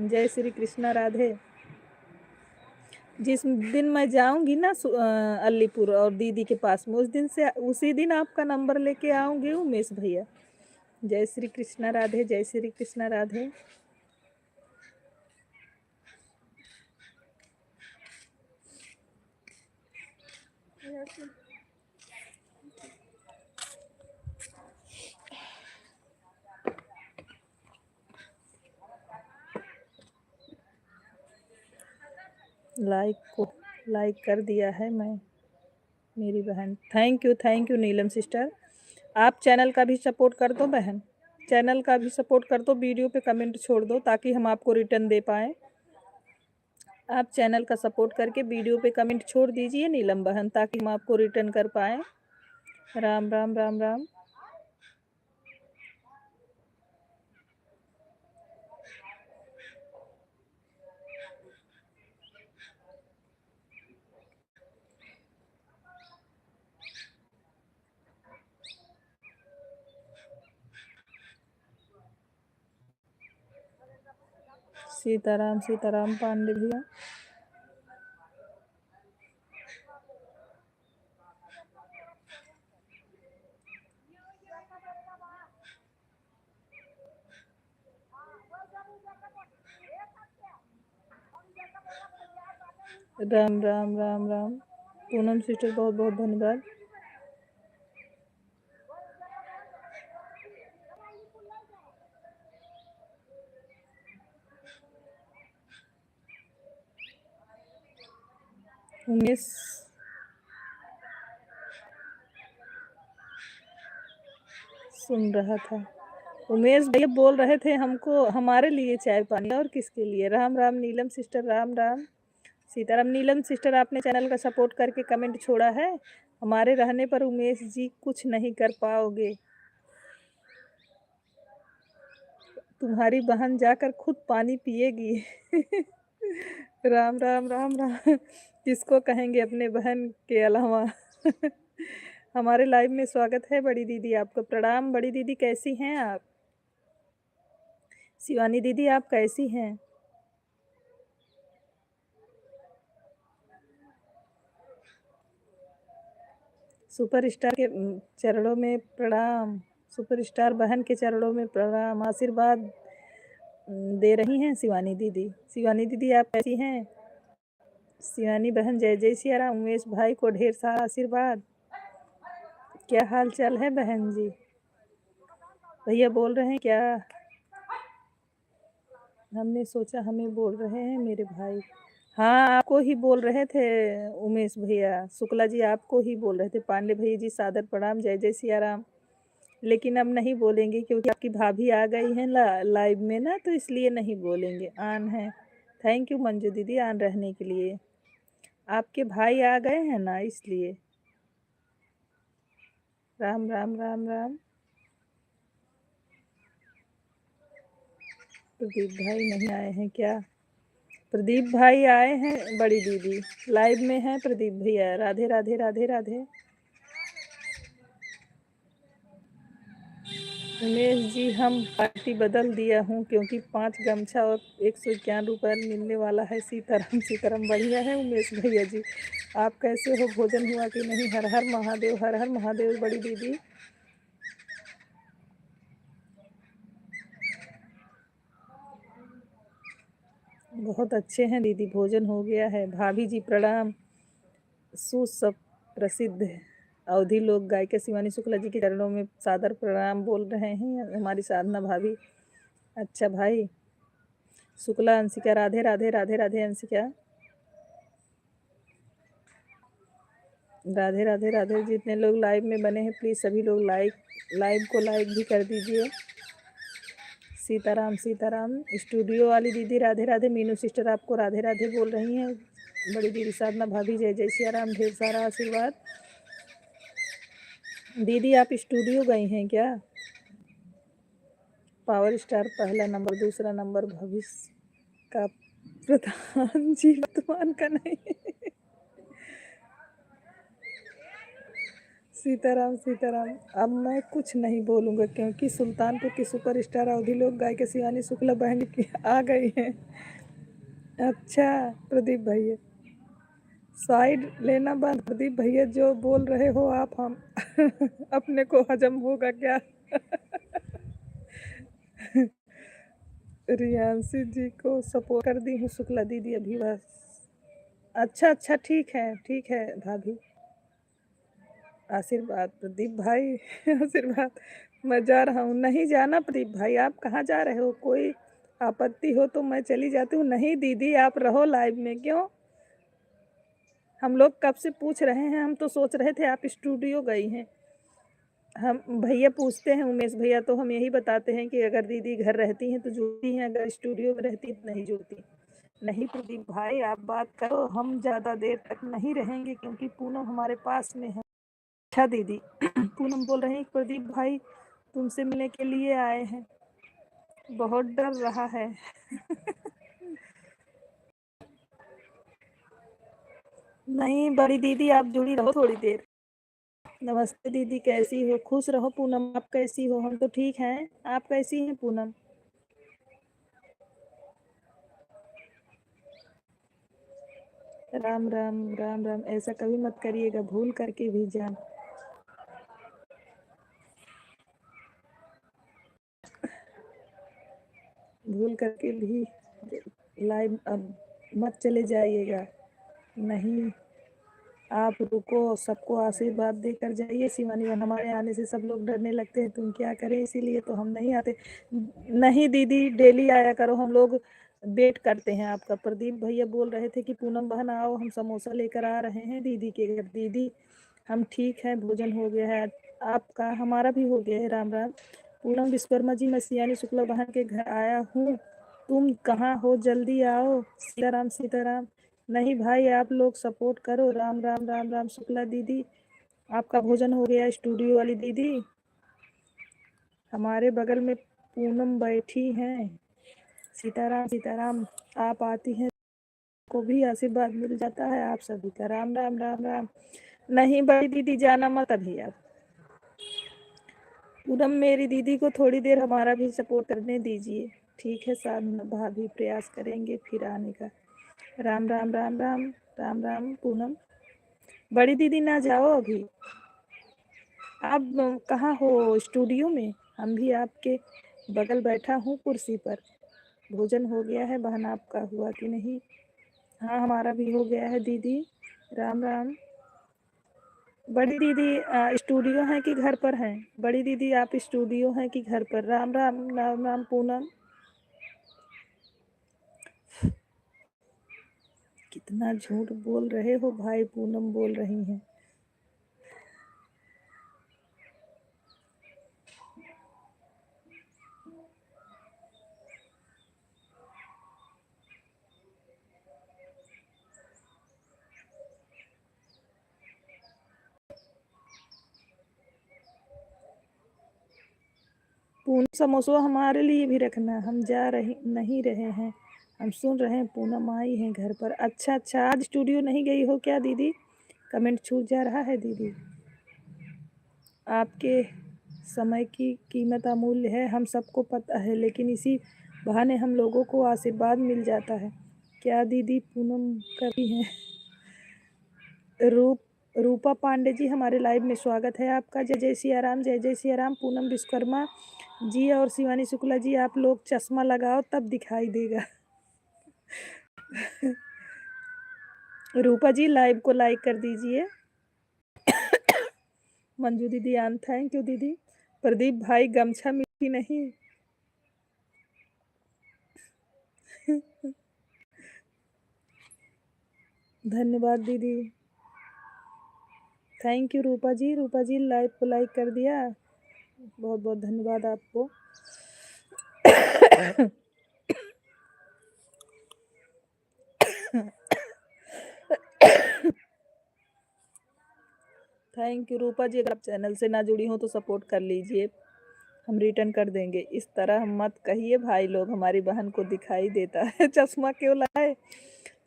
जय श्री कृष्णा राधे। जिस दिन मैं जाऊंगी ना अलीपुर और दीदी के पास में, उसी दिन आपका नंबर लेके आऊंगी उमेश भैया। जय श्री कृष्णा राधे, जय श्री कृष्णा राधे। लाइक कर दिया है मैं, मेरी बहन। Thank you Neelam sister. आप चैनल का भी सपोर्ट कर दो बहन, चैनल का भी सपोर्ट कर दो, वीडियो पे कमेंट छोड़ दो ताकि हम आपको रिटर्न दे पाएँ। आप चैनल का सपोर्ट करके वीडियो पे कमेंट छोड़ दीजिए नीलम बहन, ताकि हम आपको रिटर्न कर पाएँ। राम राम राम राम। सीताराम सीताराम पांडे भैया। राम राम राम राम। पूनम सिस्टर बहुत बहुत धन्यवाद। उमेश सुन रहा था, उमेश भैया बोल रहे थे हमको, हमारे लिए चाय पानी, और किसके लिए? राम राम नीलम सिस्टर, राम राम सीताराम। नीलम सिस्टर आपने चैनल का सपोर्ट करके कमेंट छोड़ा है, हमारे रहने पर उमेश जी कुछ नहीं कर पाओगे, तुम्हारी बहन जाकर खुद पानी पिएगी। राम राम राम राम। किसको कहेंगे अपने बहन के अलावा? हमारे लाइव में स्वागत है बड़ी दीदी, आपको प्रणाम। बड़ी दीदी कैसी हैं आप? शिवानी दीदी आप कैसी हैं? सुपरस्टार के चरणों में प्रणाम। सुपरस्टार बहन के चरणों में प्रणाम। आशीर्वाद दे रही हैं शिवानी दीदी। शिवानी दीदी आप कैसी हैं? शिवानी बहन जय जय सिया राम। उमेश भाई को ढेर सारा आशीर्वाद। क्या हाल चाल है बहन जी? भैया बोल रहे हैं क्या? हमने सोचा हमें बोल रहे हैं मेरे भाई। हाँ आपको ही बोल रहे थे उमेश भैया, शुक्ला जी आपको ही बोल रहे थे। पांडे भैया जी सादर प्रणाम, जय जय सिया राम। लेकिन अब नहीं बोलेंगे क्योंकि आपकी भाभी आ गई है लाइव में ना, तो इसलिए नहीं बोलेंगे। आन है। थैंक यू मंजू दीदी आन रहने के लिए। आपके भाई आ गए हैं ना इसलिए। राम राम राम राम। प्रदीप भाई नहीं आए हैं क्या? प्रदीप भाई आए हैं बड़ी दीदी, लाइव में है प्रदीप भैया। राधे राधे राधे राधे। उमेश जी हम पार्टी बदल दिया हूँ क्योंकि 5 गमछा और 151 रुपये मिलने वाला है। सीताराम सीताराम। बढ़िया है उमेश भैया जी। आप कैसे हो? भोजन हुआ कि नहीं? हर हर महादेव, हर हर महादेव बड़ी दीदी। बहुत अच्छे हैं दीदी, भोजन हो गया है। भाभी जी प्रणाम। सुसब प्रसिद्ध अवधि लोक गायिका शिवानी शुक्ला जी के चरणों में सादर प्रणाम बोल रहे हैं हमारी साधना भाभी। अच्छा भाई शुक्ला अंशिका, राधे राधे राधे राधे अंशिका। राधे राधे राधे। जितने लोग लाइव में बने हैं प्लीज़ सभी लोग लाइव को लाइक भी कर दीजिए। सीताराम सीताराम। स्टूडियो वाली दीदी राधे राधे। मीनू सिस्टर आपको राधे राधे बोल रही हैं। बड़ी दीदी साधना भाभी जय जय सिया राम, ढेर सारा आशीर्वाद। दीदी आप स्टूडियो गई हैं क्या? पावर स्टार पहला नंबर, दूसरा नंबर भविष्य का प्रधान जी, वर्तमान का नहीं। सीताराम सीताराम। अब मैं कुछ नहीं बोलूँगा क्योंकि सुल्तानपुर की सुपरस्टार अवधि लोक गायिका शिवानी शुक्ला बहन की आ गई हैं। अच्छा प्रदीप भैया साइड लेना बंद। प्रदीप भैया जो बोल रहे हो आप, हम अपने को हजम होगा क्या? रियांशी जी को सपोर्ट कर दी हूँ शुक्ला दीदी अभी बस। अच्छा अच्छा ठीक है भाभी। आशीर्वाद प्रदीप भाई। आशीर्वाद। मैं जा रहा हूँ। नहीं जाना प्रदीप भाई, आप कहाँ जा रहे हो? कोई आपत्ति हो तो मैं चली जाती हूँ। नहीं दीदी आप रहो लाइव में। क्यों? हम लोग कब से पूछ रहे हैं, हम तो सोच रहे थे आप स्टूडियो गई हैं। हम भैया पूछते हैं उमेश भैया तो हम यही बताते हैं कि अगर दीदी घर रहती हैं तो जुड़ती हैं, अगर स्टूडियो में रहती तो नहीं जुड़ती। नहीं प्रदीप भाई आप बात करो, हम ज़्यादा देर तक नहीं रहेंगे क्योंकि पूनम हमारे पास में है। अच्छा दीदी। पूनम बोल रही है प्रदीप भाई तुमसे मिलने के लिए आए हैं, बहुत डर रहा है। नहीं बड़ी दीदी आप जुड़ी रहो थोड़ी देर। नमस्ते दीदी कैसी हो? खुश रहो पूनम। आप कैसी हो? हम तो ठीक हैं। आप कैसी हैं पूनम? राम राम राम राम। ऐसा कभी मत करिएगा भूल करके भी जान। भूल करके भी लाइव अब मत चले जाइएगा। नहीं आप रुको, सबको आशीर्वाद देकर जाइए। शिवानी बहन हमारे आने से सब लोग डरने लगते हैं, तुम क्या करें, इसीलिए तो हम नहीं आते। नहीं दीदी डेली आया करो, हम लोग वेट करते हैं आपका। प्रदीप भैया बोल रहे थे कि पूनम बहन आओ, हम समोसा लेकर आ रहे हैं दीदी के घर। दीदी हम ठीक हैं, भोजन हो गया है आपका, हमारा भी हो गया है। राम राम। पूनम विश्वकर्मा जी मैं शिवानी शुक्ला बहन के घर आया हूँ, तुम कहाँ हो? जल्दी आओ। सीताराम सीताराम। नहीं भाई आप लोग सपोर्ट करो। राम राम राम राम। शुक्ला दीदी आपका भोजन हो गया? स्टूडियो वाली दीदी हमारे बगल में पूनम बैठी हैं। सीताराम सीताराम। आप आती हैं को भी आशीर्वाद मिल जाता है आप सभी का। राम राम राम राम। नहीं बड़ी दीदी जाना मत अभी आप। पूनम मेरी दीदी को थोड़ी देर हमारा भी सपोर्ट करने दीजिए। ठीक है साधना भाभी प्रयास करेंगे फिर आने का। राम राम राम राम राम राम पूनम। बड़ी दीदी ना जाओ अभी। आप कहाँ हो? स्टूडियो में। हम भी आपके बगल बैठा हूँ कुर्सी पर। भोजन हो गया है बहन आपका हुआ कि नहीं? हाँ हमारा भी हो गया है दीदी। राम राम। बड़ी दीदी स्टूडियो हैं कि घर पर हैं? बड़ी दीदी आप स्टूडियो हैं कि घर पर? राम राम राम राम पूनम। कितना झूठ बोल रहे हो भाई, पूनम बोल रही हैं। पूनम समोसा हमारे लिए भी रखना, हम जा रहे नहीं रहे हैं, हम सुन रहे हैं पूनम आई हैं घर पर। अच्छा अच्छा, आज स्टूडियो नहीं गई हो क्या दीदी? कमेंट छूट जा रहा है दीदी। आपके समय की कीमत अमूल्य है, हम सबको पता है, लेकिन इसी बहाने हम लोगों को आशीर्वाद मिल जाता है। क्या दीदी पूनम करती हैं? रूपा पांडे जी हमारे लाइव में स्वागत है आपका। जय जय सिया राम, जय जय सिया राम। पूनम विश्वकर्मा जी और शिवानी शुक्ला जी आप लोग चश्मा लगाओ तब दिखाई देगा। रूपा जी लाइव को लाइक कर दीजिए। मंजू दीदी आन थैंक यू दीदी। प्रदीप भाई गमछा मिली नहीं। धन्यवाद दीदी, thank you Roopa ji. Roopa ji live को लाइक कर दिया, बहुत बहुत धन्यवाद आपको। Thank you Roopa ji. अगर आप चैनल से ना जुड़ी हो तो सपोर्ट कर लीजिए, हम रिटर्न कर देंगे। इस तरह मत कहिए भाई लोग, हमारी बहन को दिखाई देता है। चश्मा क्यों लाए?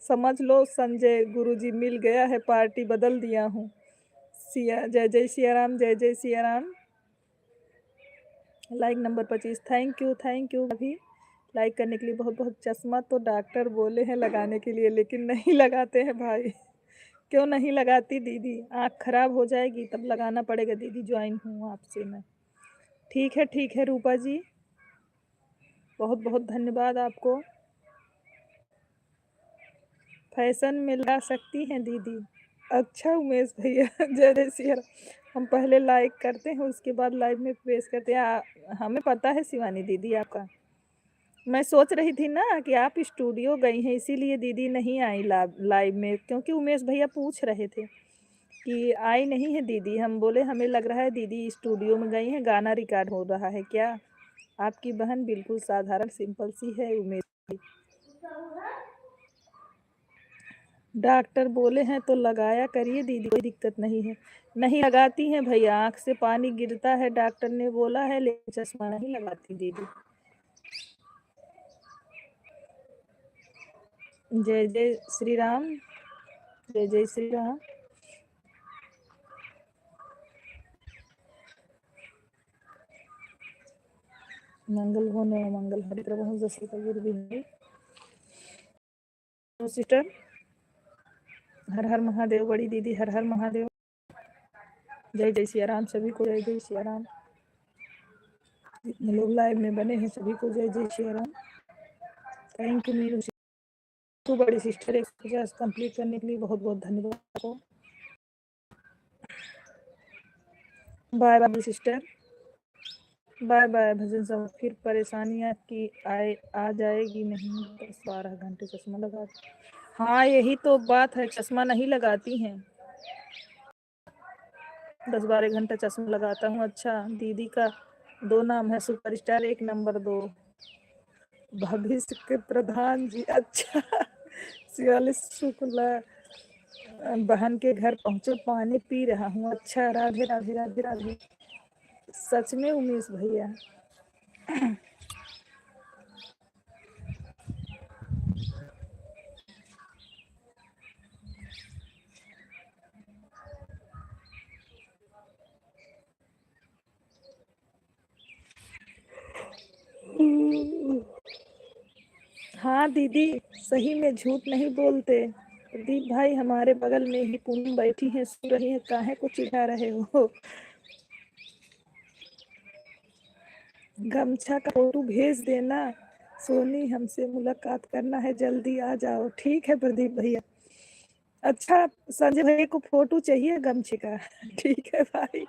समझ लो संजय गुरुजी मिल गया है, पार्टी बदल दिया हूँ। सिया जय जय सिया राम, जय जय Siya Ram. Like number 25, thank you अभी लाइक करने के लिए बहुत बहुत। चश्मा तो डॉक्टर बोले हैं लगाने के लिए, लेकिन नहीं लगाते हैं भाई। क्यों नहीं लगाती दीदी? आँख खराब हो जाएगी तब लगाना पड़ेगा दीदी, ज्वाइन हूँ आपसे मैं। ठीक है रूपा जी, बहुत बहुत धन्यवाद आपको। फैशन में ला सकती हैं दीदी। अच्छा उमेश भैया, जय जय सिया राम। हम पहले लाइक करते हैं उसके बाद लाइव में प्रेस करते हैं। हमें पता है शिवानी दीदी आपका। मैं सोच रही थी ना कि आप स्टूडियो गई हैं, इसीलिए दीदी नहीं आई लाइव में, क्योंकि उमेश भैया पूछ रहे थे कि आई नहीं है दीदी। हम बोले हमें लग रहा है दीदी स्टूडियो में गई हैं, गाना रिकॉर्ड हो रहा है क्या? आपकी बहन बिल्कुल साधारण सिंपल सी है उमेश। डॉक्टर बोले हैं तो लगाया करिए दीदी, कोई दिक्कत नहीं है। नहीं लगाती हैं भैया, आँख से पानी गिरता है डॉक्टर ने बोला है, लेकिन चश्मा नहीं लगाती दीदी। जय जय श्री राम, जय जय श्री राम। मंगल होने मंगल हरि प्रभु जैसे तबीर भी। सिस्टर हर हर महादेव। बड़ी दीदी हर हर महादेव। जय जय सिया राम सभी को, जय जय सिया राम। जितने लोग लाइव में बने हैं सभी को जय जय सिया राम। थैंक यू मीरू तो बड़ी सिस्टर 150 कंप्लीट करने के लिए बहुत बहुत धन्यवाद आपको। Bye bye sister, bye bye भजन सब। फिर परेशानियाँ की आ जाएगी नहीं? 10-12 घंटे चश्मा लगा। हाँ यही तो बात है, चश्मा नहीं लगाती हैं। 10-12 घंटा चश्मा लगाता हूँ। अच्छा दीदी का 2 नाम है, सुपरस्टार 1 नंबर 2 भविष्य के प्रधान जी। अच्छा 46 शुक्ला बहन के घर पहुँचो, पानी पी रहा हूँ। अच्छा राधे राधे राधे राधे। सच में उमेश भैया। हाँ दीदी, सही में झूठ नहीं बोलते। प्रदीप भाई हमारे बगल में ही पूनम बैठी हैं, सो रही है, काहे को चिढ़ा रहे हो? गमछा का फोटो भेज देना। सोनी हमसे मुलाकात करना है, जल्दी आ जाओ। ठीक है प्रदीप भैया। अच्छा संजय भैया को फोटो चाहिए गमछे का? ठीक है भाई।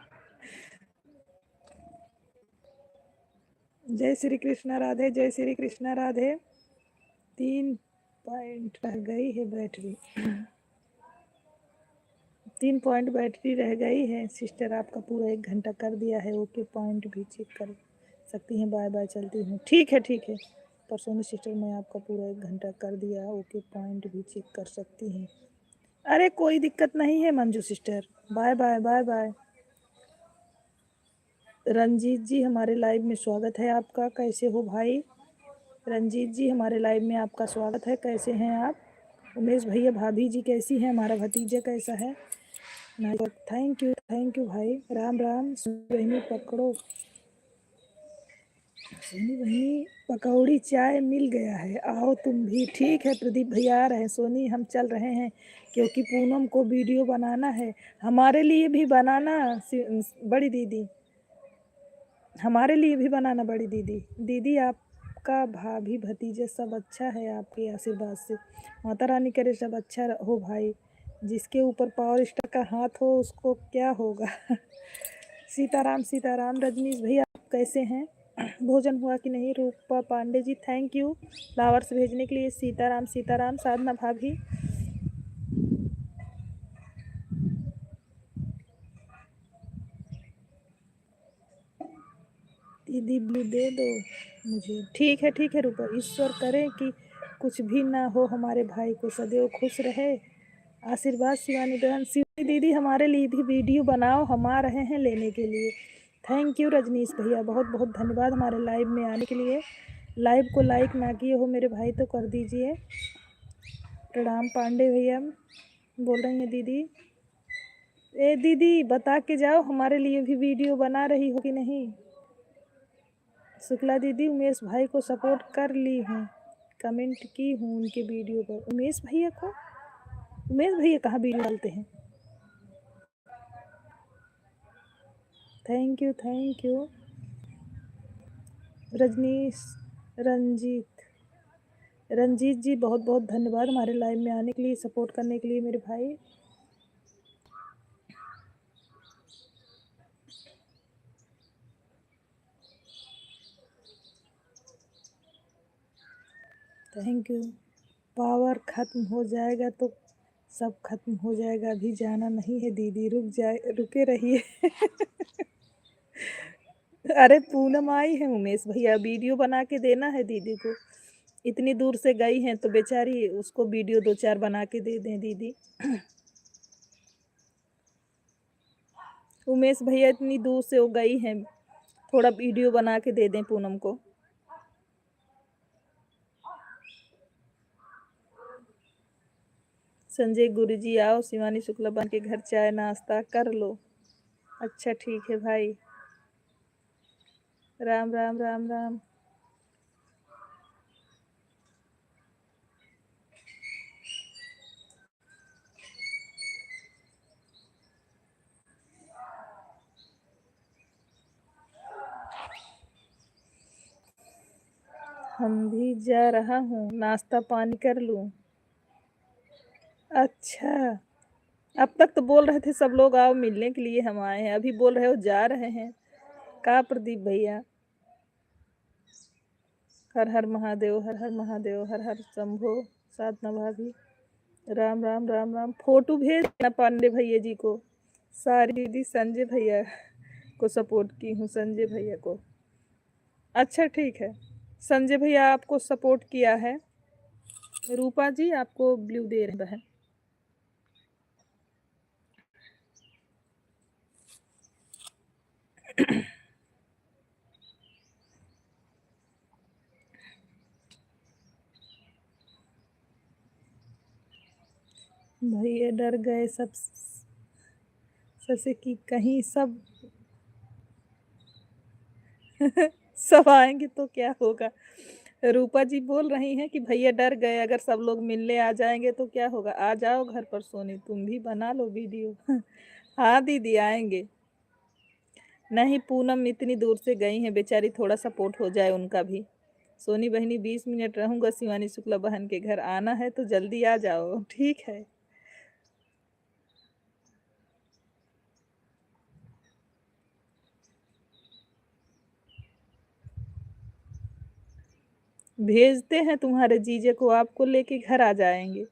जय श्री कृष्णा राधे, जय श्री कृष्णा राधे। 3 पॉइंट रह गई है बैटरी। 3 पॉइंट बैटरी रह गई है। सिस्टर आपका पूरा 1 घंटा कर दिया है। ओके पॉइंट भी चेक कर सकती हैं। बाय बाय, चलती हूँ। ठीक है ठीक है। परसों सिस्टर मैं आपका पूरा 1 घंटा कर दिया। ओके पॉइंट भी चेक कर सकती हैं। अरे कोई दिक्कत नहीं है Manju sister. Bye bye bye bye. Ranjit ji हमारे लाइव में स्वागत है आपका। कैसे हो भाई? रंजीत जी हमारे लाइव में आपका स्वागत है। कैसे हैं आप? उमेश भैया, भाभी जी कैसी है? हमारा भतीजा कैसा है? थैंक यू भाई। राम राम। बहनी पकड़ो, सोनी बहनी पकौड़ी चाय मिल गया है, आओ तुम भी। ठीक है प्रदीप भैया आ रहे हैं। सोनी हम चल रहे हैं क्योंकि पूनम को वीडियो बनाना है। हमारे लिए भी बनाना बड़ी दीदी, हमारे लिए भी बनाना बड़ी दीदी। दीदी आपका भाभी भतीजे सब अच्छा है आपके आशीर्वाद से। माता रानी करे सब अच्छा हो भाई। जिसके ऊपर पावर स्टार का हाथ हो उसको क्या होगा। सीताराम सीताराम। रजनीश भैया आप कैसे हैं? भोजन हुआ कि नहीं? रूपा Pandey ji thank you flowers भेजने के लिए। सीताराम सीताराम। साधना भाभी, दीदी ब्लू दे दो मुझे। ठीक है रूपा। ईश्वर करे कि कुछ भी ना हो, हमारे भाई को सदैव खुश रहे। आशीर्वाद। शिवानी बहन, शिवानी दीदी हमारे लिए भी वीडियो बनाओ, हम आ रहे हैं लेने के लिए। थैंक यू रजनीश भैया, बहुत बहुत धन्यवाद हमारे लाइव में आने के लिए। लाइव को लाइक ना किए हो मेरे भाई तो कर दीजिए। प्रणाम पांडे भैया। बोल रही हैं दीदी। ए दीदी बता के जाओ हमारे लिए भी वीडियो बना रही हो कि नहीं। शुक्ला दीदी, उमेश भाई को सपोर्ट कर ली हूँ, कमेंट की हूँ उनके वीडियो पर। उमेश भैया को? उमेश भैया कहाँ वीडियो डालते हैं? Thank you Rajnish. रंजीत जी बहुत बहुत धन्यवाद हमारे लाइव में आने के लिए, सपोर्ट करने के लिए मेरे भाई। Thank you. पावर खत्म हो जाएगा तो सब खत्म हो जाएगा, अभी जाना नहीं है दीदी, रुके रहिए। अरे पूनम आई है उमेश भैया, वीडियो बना के देना है दीदी को। इतनी दूर से गई हैं तो बेचारी उसको वीडियो 2-4 बना के दे दें दीदी। उमेश भैया इतनी दूर से वो गई हैं, थोड़ा वीडियो बना के दे दें पूनम को। संजय गुरुजी आओ, शिवानी शुक्ला बन के घर चाय नाश्ता कर लो। अच्छा ठीक है भाई। राम राम राम राम। हम भी जा रहा हूँ, नाश्ता पानी कर लूँ। अच्छा, अब तक तो बोल रहे थे सब लोग आओ मिलने के लिए हम आए हैं, अभी बोल रहे हो जा रहे हैं। का प्रदीप भैया? हर हर महादेव, हर हर महादेव, हर हर शंभो। साधना भाभी, राम राम राम राम। फोटो भेज देना पांडे भैया जी को। सारी दीदी संजय भैया को सपोर्ट की हूँ, संजय भैया को। अच्छा ठीक है, संजय भैया आपको सपोर्ट किया है। रूपा जी आपको ब्लू दे रहे हैं। भैया डर गए सब से कि कहीं सब सब आएंगे तो क्या होगा। रूपा जी बोल रही हैं कि भैया डर गए, अगर सब लोग मिलने आ जाएंगे तो क्या होगा। आ जाओ घर पर सोनी, तुम भी बना लो वीडियो। हाँ दीदी आएंगे। नहीं पूनम इतनी दूर से गई हैं बेचारी, थोड़ा सपोर्ट हो जाए उनका भी। सोनी बहनी 20 मिनट रहूंगा शिवानी शुक्ला बहन के घर, आना है तो जल्दी आ जाओ। ठीक है, भेजते हैं तुम्हारे जीजे को, आपको लेके घर आ जाएंगे।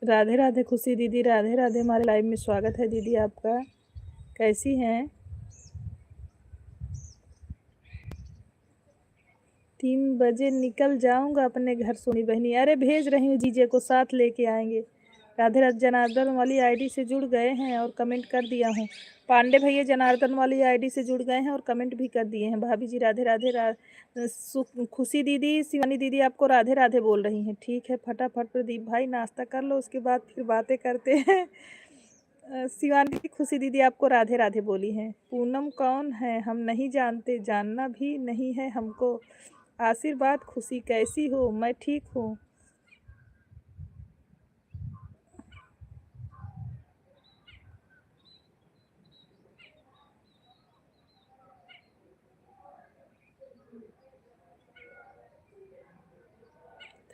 राधे राधे खुशी दीदी, राधे राधे, हमारे लाइव में स्वागत है दीदी आपका। कैसी हैं। 3 बजे निकल जाऊंगा अपने घर सोनी बहनी। अरे भेज रही हूँ, जीजे को साथ लेके आएंगे। राधे राधे, जनार्दन वाली आईडी से जुड़ गए हैं और कमेंट कर दिया हूँ। पांडे भैया जनार्दन वाली आईडी से जुड़ गए हैं और कमेंट भी कर दिए हैं। भाभी जी राधे राधे, खुशी दीदी शिवानी दीदी आपको राधे राधे बोल रही हैं। ठीक है, फटाफट प्रदीप भाई नाश्ता कर लो, उसके बाद फिर बातें करते हैं। शिवानी दीदी खुशी दीदी आपको राधे राधे बोली हैं। पूनम कौन है, हम नहीं जानते, जानना भी नहीं है हमको। आशीर्वाद खुशी, कैसी हो। मैं ठीक हूँ।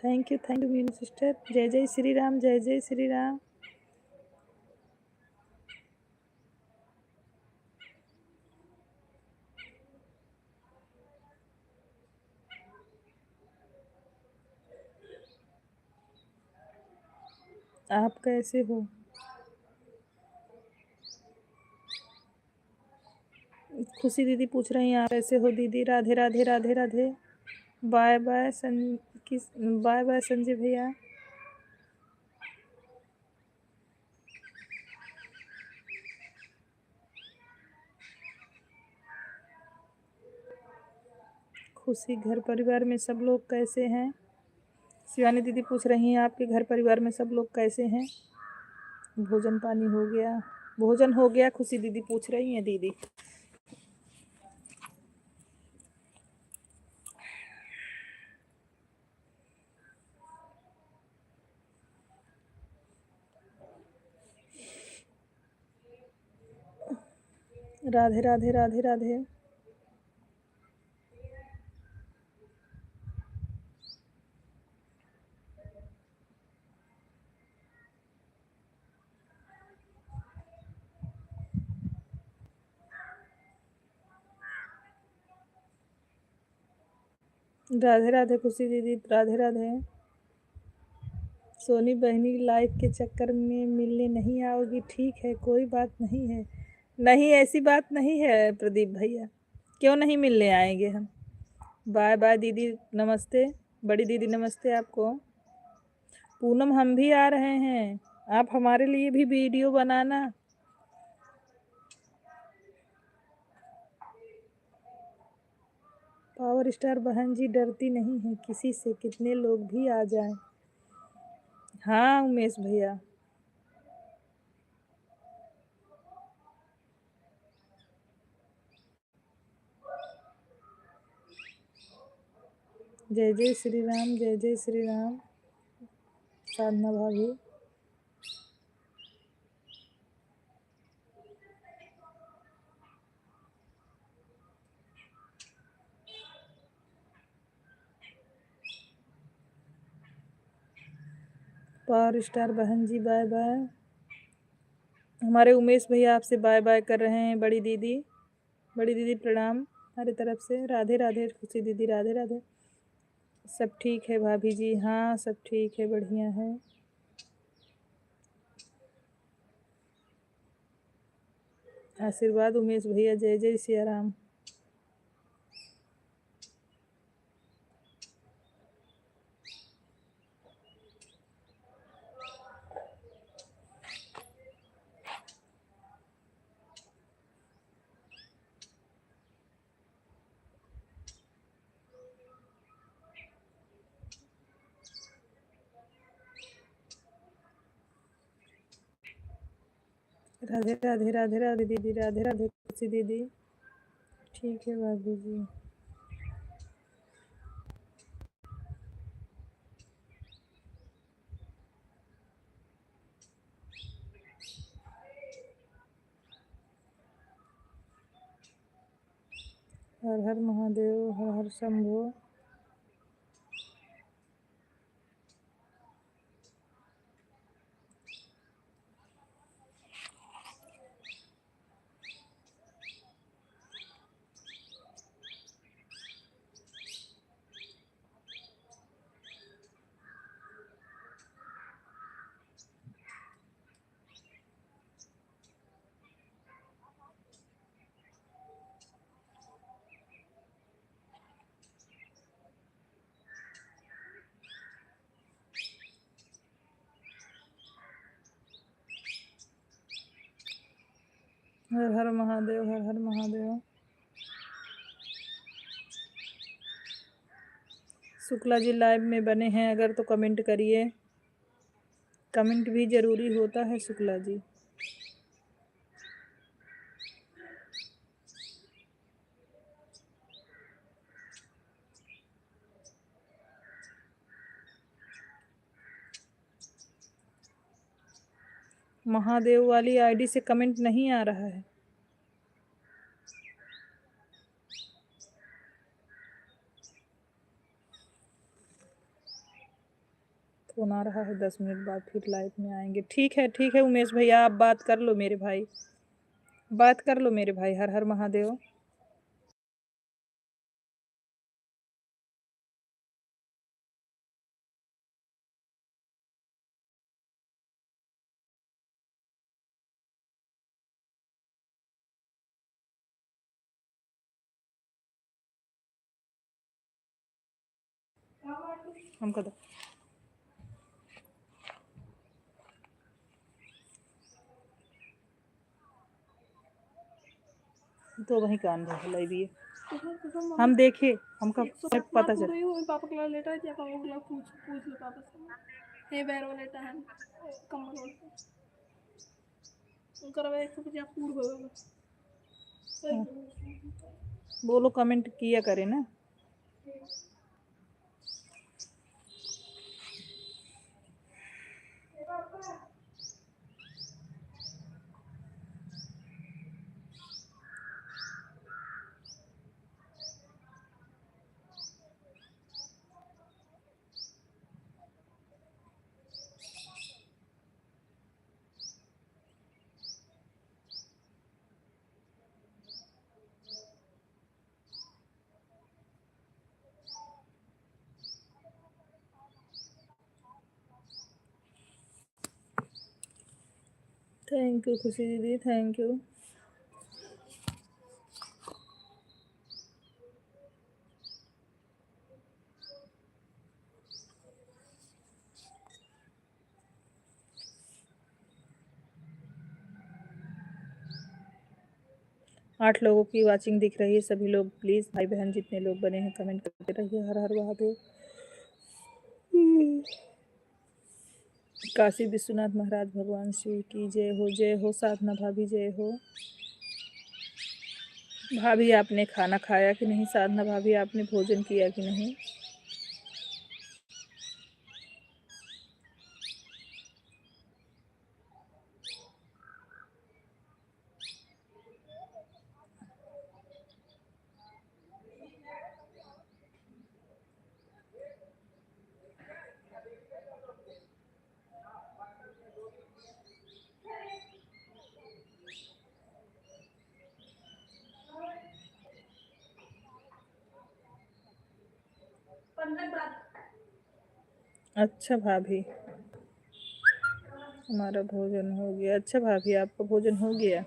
Thank you Meenu sister. जय जय श्री राम, जय जय श्री राम। आप कैसे हो। खुशी दीदी पूछ रही हैं आप कैसे हो दीदी। राधे राधे राधे राधे। बाय बाय किस, बाय बाय संजय भैया। खुशी, घर परिवार में सब लोग कैसे हैं। शिवानी दीदी पूछ रही हैं आपके घर परिवार में सब लोग कैसे हैं। भोजन पानी हो गया। भोजन हो गया, खुशी दीदी पूछ रही हैं दीदी। राधे राधे राधे राधे। राधे राधे खुशी दीदी, राधे राधे। सोनी बहनी लाइफ के चक्कर में मिलने नहीं आओगी, ठीक है कोई बात नहीं है। नहीं ऐसी बात नहीं है प्रदीप भैया, क्यों नहीं मिलने आएंगे हम। बाय बाय दीदी, नमस्ते। बड़ी दीदी नमस्ते आपको। पूनम हम भी आ रहे हैं, आप हमारे लिए भी वीडियो बनाना। पावर स्टार बहन जी डरती नहीं है किसी से, कितने लोग भी आ जाएं। हाँ उमेश भैया। जय जय श्री राम, जय जय श्री राम। साधना भाभी। पावर स्टार बहन जी बाय बाय। हमारे उमेश भैया आपसे बाय बाय कर रहे हैं। बड़ी दीदी, बड़ी दीदी प्रणाम हमारी तरफ से। राधे राधे खुशी दीदी, राधे राधे। सब ठीक है भाभी जी, हाँ सब ठीक है, बढ़िया है। आशीर्वाद उमेश भैया, जय जय सिया राम। राधे राधे राधे राधे दीदी, राधे राधे खुशी दीदी। ठीक है भाभी जी। हर हर महादेव, हर हर शंभो। हर हर महादेव, हर हर महादेव। शुक्ला जी लाइव में बने हैं अगर तो कमेंट करिए, कमेंट भी जरूरी होता है शुक्ला जी। महादेव वाली आईडी से कमेंट नहीं आ रहा है। फोन आ रहा है, 10 मिनट बाद फिर लाइव में आएंगे। ठीक है उमेश भैया, आप बात कर लो मेरे भाई, बात कर लो मेरे भाई। हर हर महादेव। हम कदम तो वही कान भलाई भी है। हम देखे, हमका पता चल। पापा के लेटा है, पापा को पूछ लो पापा से। हे बैर वाला लेटा है कमर वाला उनका रवा 150 पूर होगा। बोलो, कमेंट किया करे ना। थैंक यू खुशी दीदी, थैंक यू। आठ लोगों की वाचिंग दिख रही है। सभी लोग प्लीज, भाई बहन जितने लोग बने हैं, कमेंट करते रहिए। हर हर महादेव। काशी विश्वनाथ महाराज भगवान शिव की जय हो। साधना भाभी जय हो। भाभी आपने खाना खाया कि नहीं? साधना भाभी आपने भोजन किया कि नहीं? अच्छा भाभी, हमारा भोजन हो गया। अच्छा भाभी, आपका भोजन हो गया?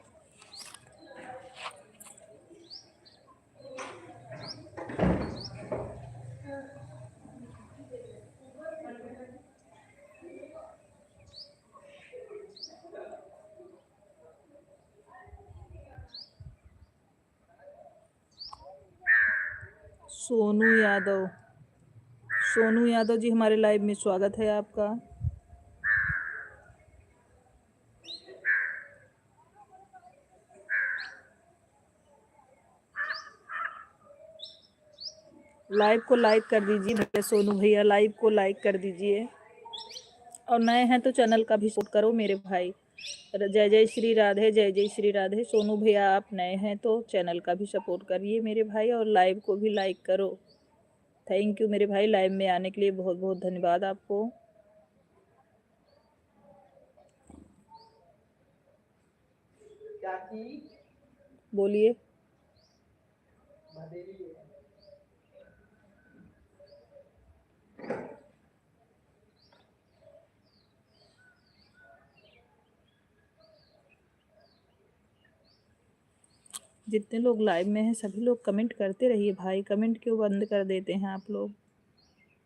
सोनू यादव, सोनू यादव जी हमारे लाइव में स्वागत है आपका। लाइव को लाइक कर दीजिए भैया, सोनू भैया लाइव को लाइक कर दीजिए, और नए हैं तो चैनल का भी सपोर्ट करो मेरे भाई। जय जय श्री राधे, जय जय श्री राधे। सोनू भैया आप नए हैं तो चैनल का भी सपोर्ट करिए मेरे भाई, और लाइव को भी लाइक करो। थैंक यू मेरे भाई, लाइव में आने के लिए बहुत बहुत धन्यवाद आपको। बोलिए। जितने लोग लाइव में हैं सभी लोग कमेंट करते रहिए भाई, कमेंट क्यों बंद कर देते हैं आप लोग?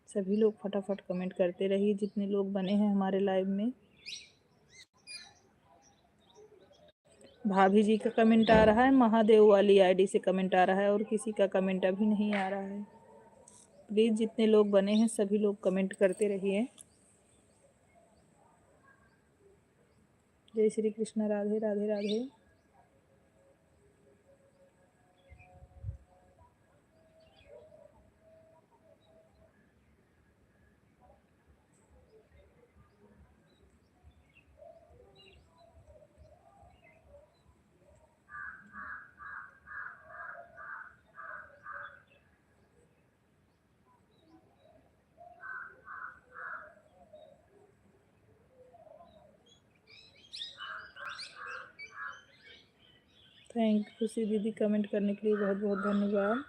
सभी लोग फटाफट कमेंट करते रहिए जितने लोग बने हैं हमारे लाइव में। भाभी जी का कमेंट आ रहा है, महादेव वाली आईडी से कमेंट आ रहा है, और किसी का कमेंट अभी नहीं आ रहा है। प्लीज़ जितने लोग बने हैं सभी लोग कमेंट करते रहिए। जय श्री कृष्ण, राधे राधे राधे। थैंक यू खुशी दीदी, कमेंट करने के लिए बहुत बहुत धन्यवाद।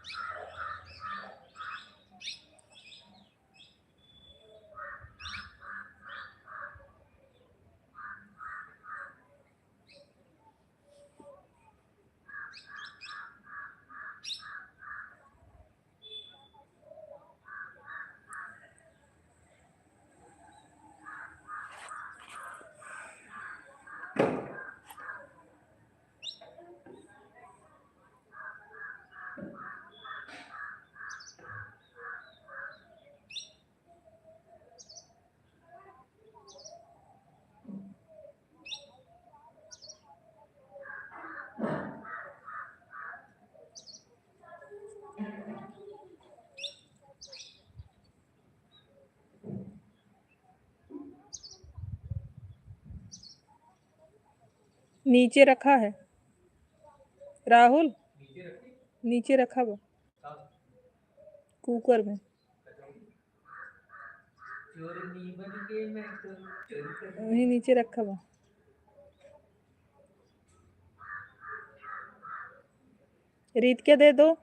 नीचे रखा है राहुल, नीचे रखा वो कुकर में। वही नीचे रखा वो। रीत के दे दो।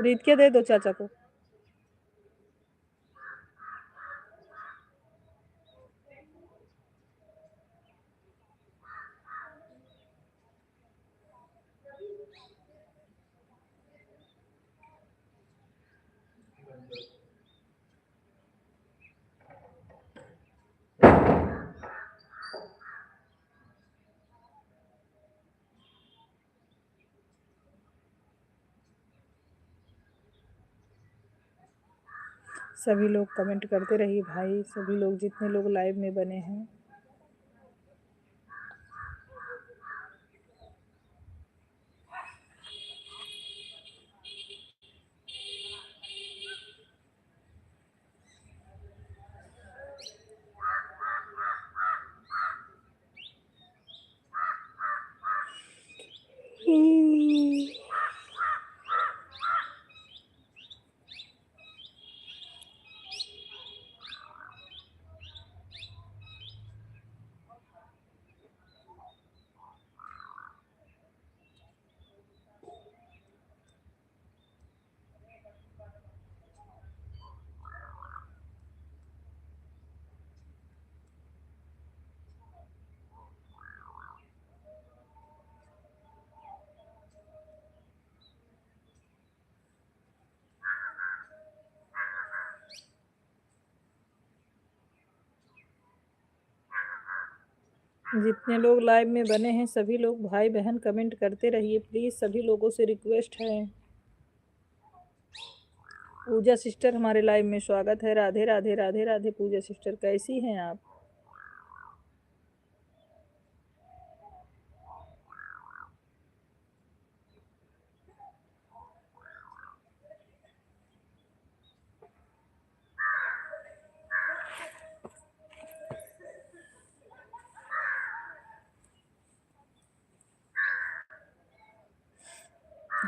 रीत के दे दो चाचा को। सभी लोग कमेंट करते रहिए भाई, सभी लोग जितने लोग लाइव में बने हैं। जितने लोग लाइव में बने हैं सभी लोग भाई बहन कमेंट करते रहिए प्लीज़, सभी लोगों से रिक्वेस्ट है। पूजा सिस्टर हमारे लाइव में स्वागत है। राधे राधे राधे राधे। पूजा सिस्टर कैसी हैं आप?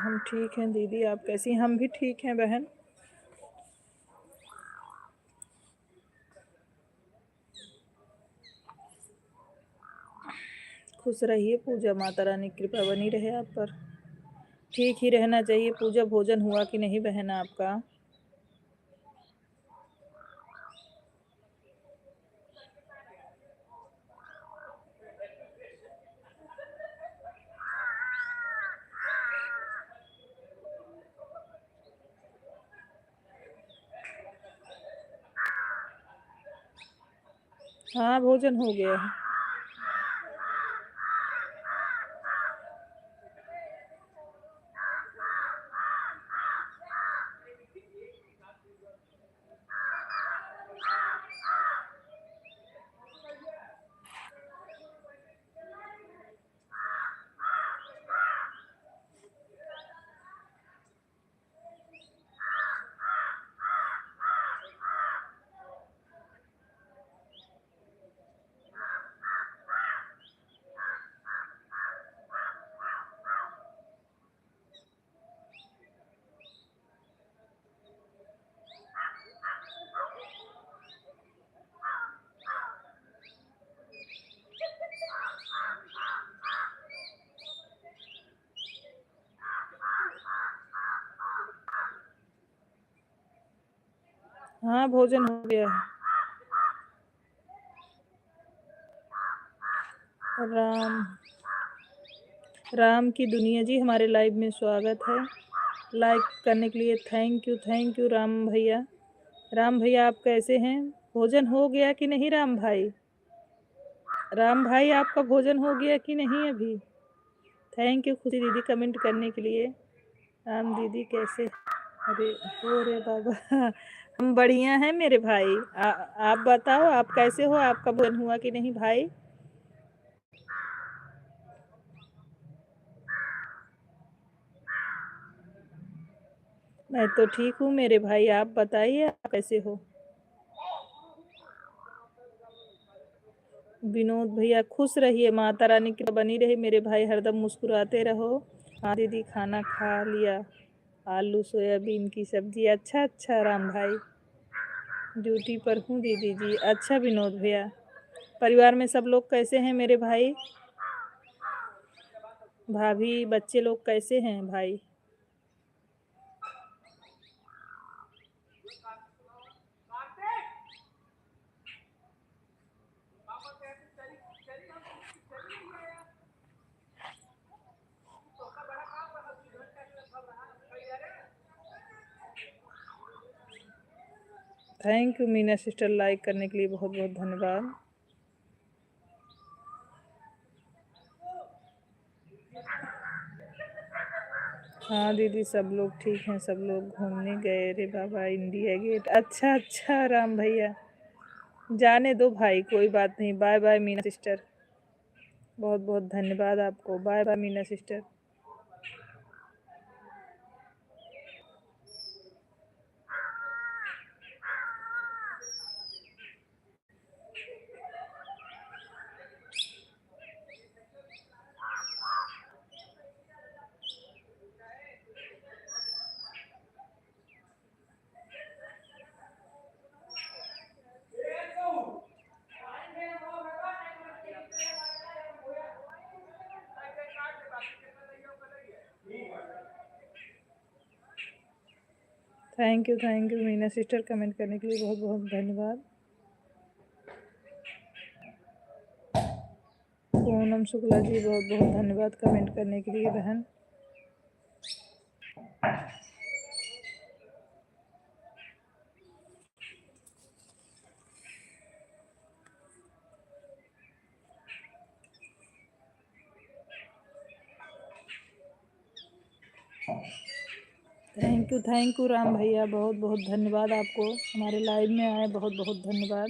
हम ठीक हैं दीदी, आप कैसी? हम भी ठीक हैं बहन। खुश रहिए पूजा, माता रानी की कृपा बनी रहे आप पर। ठीक ही रहना चाहिए। पूजा भोजन हुआ कि नहीं बहन आपका? हाँ भोजन हो गया है। हाँ भोजन हो गया है। राम राम की दुनिया जी, हमारे लाइव में स्वागत है। लाइक करने के लिए थैंक यू राम भैया। राम भैया आप कैसे हैं? भोजन हो गया कि नहीं राम भाई? राम भाई आपका भोजन हो गया कि नहीं अभी? थैंक यू खुशी दीदी कमेंट करने के लिए। राम दीदी कैसे? अरे हो रे बाबा हम बढ़िया हैं मेरे भाई। आप बताओ आप कैसे हो? आपका भोजन हुआ कि नहीं भाई? मैं तो ठीक हूँ मेरे भाई, आप बताइए आप कैसे हो? विनोद भैया खुश रहिए, माता रानी की बनी रहे मेरे भाई, हरदम मुस्कुराते रहो। हाँ दीदी खाना खा लिया, आलू सोयाबीन की सब्जी। अच्छा राम भाई, ड्यूटी पर हूँ दीदी जी। अच्छा विनोद भैया, परिवार में सब लोग कैसे हैं मेरे भाई? भाभी बच्चे लोग कैसे हैं भाई? Thank you Meena sister, like करने के लिए बहुत बहुत धन्यवाद। हाँ दीदी सब लोग ठीक हैं, सब लोग घूमने गए रे बाबा इंडिया गेट। अच्छा राम भैया, जाने दो भाई कोई बात नहीं। बाय बाय मीना सिस्टर, बहुत बहुत धन्यवाद आपको। Bye bye Meena sister. Thank you Meena sister comment करने के लिए बहुत बहुत धन्यवाद। पूनम शुक्ला जी बहुत बहुत धन्यवाद कमेंट करने के लिए बहन। थैंक यू राम भैया, बहुत बहुत धन्यवाद आपको। हमारे लाइव में आए बहुत बहुत धन्यवाद।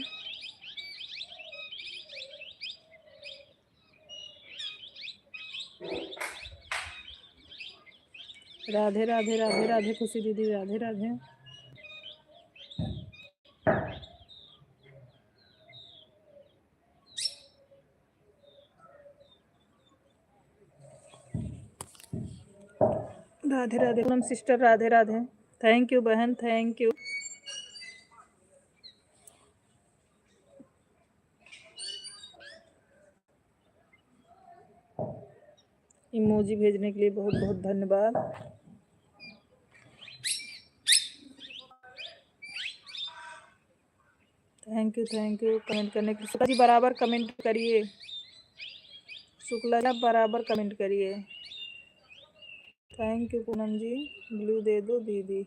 राधे राधे राधे राधे खुशी दीदी, Radhe Radhe. Radhe Radhe Poonam sister, Radhe Radhe. Thank you बहन, थैंक यू। इमोजी भेजने के लिए बहुत बहुत धन्यवाद। थैंक यू कमेंट करने के लिए। शुक्ला जी बराबर कमेंट करिए, शुक्ला जी बराबर कमेंट करिए। Thank you Poonam ji, blue दे दो दीदी।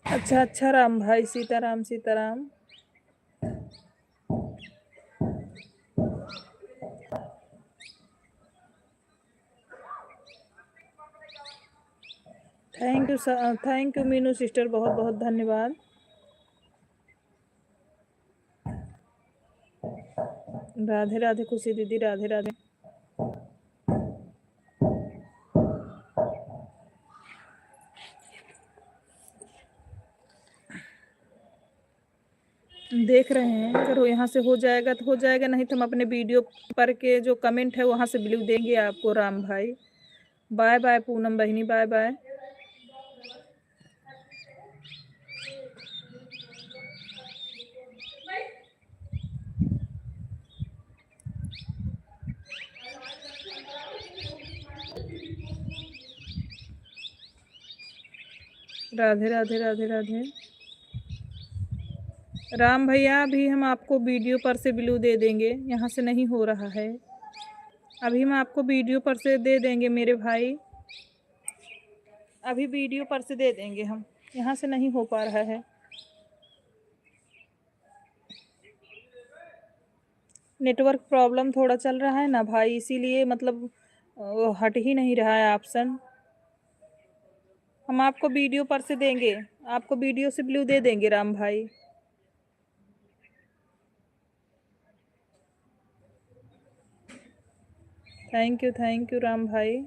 अच्छा राम भाई, Sitaram Sitaram. Thank you Meenu sister, बहुत बहुत धन्यवाद। राधे राधे खुशी दीदी, राधे राधे। देख रहे हैं, अगर यहाँ से हो जाएगा तो हो जाएगा, नहीं तो हम अपने वीडियो पर के जो कमेंट है वहाँ से ब्लू देंगे आपको राम भाई। बाय बाय पूनम बहिनी, बाय बाय। राधे राधे राधे राधे। राम भैया अभी हम आपको वीडियो पर से ब्लू दे देंगे, यहाँ से नहीं हो रहा है। अभी हम आपको वीडियो पर से दे देंगे मेरे भाई, अभी वीडियो पर से दे देंगे हम, यहाँ से नहीं हो पा रहा है। नेटवर्क प्रॉब्लम थोड़ा चल रहा है ना भाई, इसीलिए मतलब वो हट ही नहीं रहा है ऑप्शन। हम आपको वीडियो पर से देंगे, आपको वीडियो से ब्लू दे देंगे राम भाई। थैंक यू राम भाई।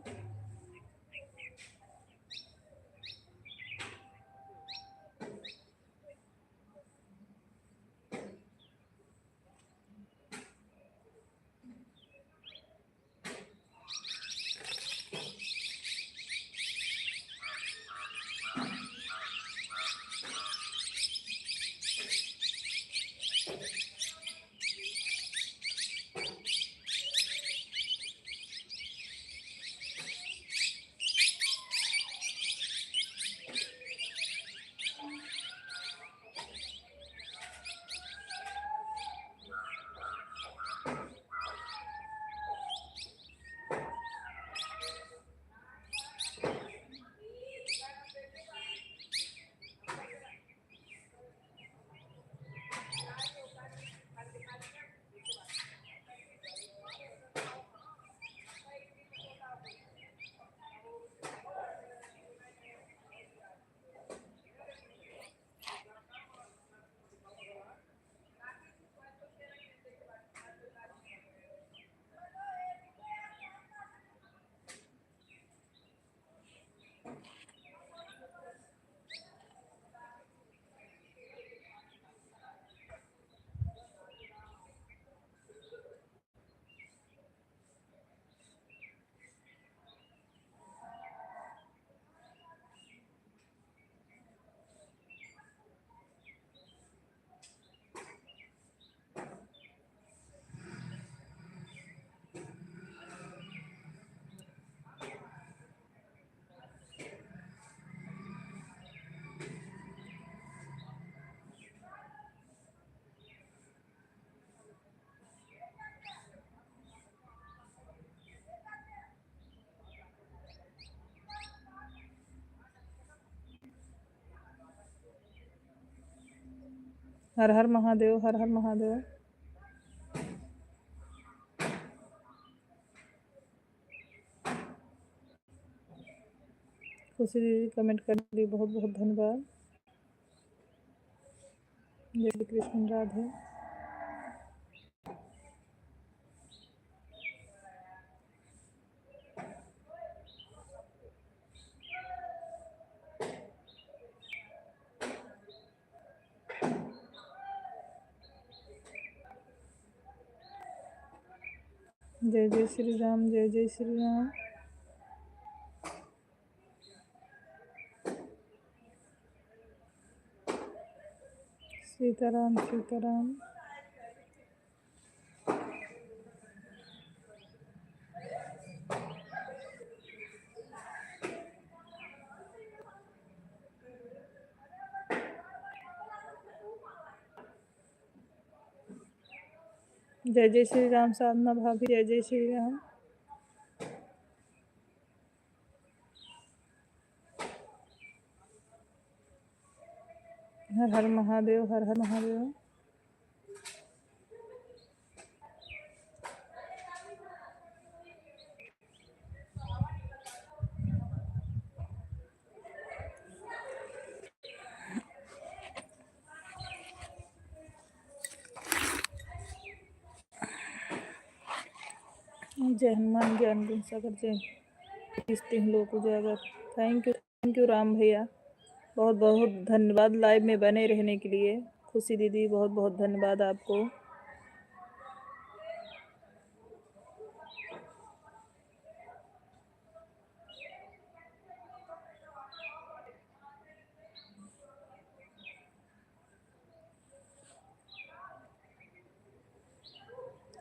हर हर महादेव, हर हर महादेव। खुशी दीदी कमेंट करने के लिए बहुत बहुत धन्यवाद। जय श्री कृष्ण, राधे। जय जय श्री राम, जय जय श्री राम। सीताराम सीताराम। जय जय श्री राम साधना भाभी, जय जय श्री राम। हर हर महादेव, हर हर महादेव। जय हनुमान ज्ञान गुण सागर, जय किसते हैं लोग उजागर। थैंक यू राम भैया, बहुत बहुत धन्यवाद लाइव में बने रहने के लिए। खुशी दीदी बहुत बहुत धन्यवाद आपको।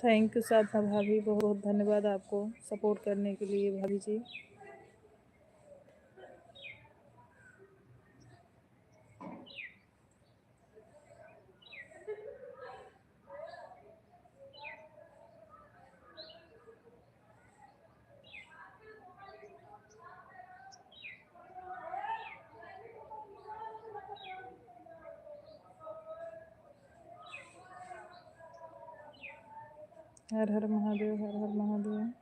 थैंक यू साधना भाभी, बहुत बहुत धन्यवाद आपको सपोर्ट करने के लिए भाभी जी। हर हर महादेव, हर हर महादेव।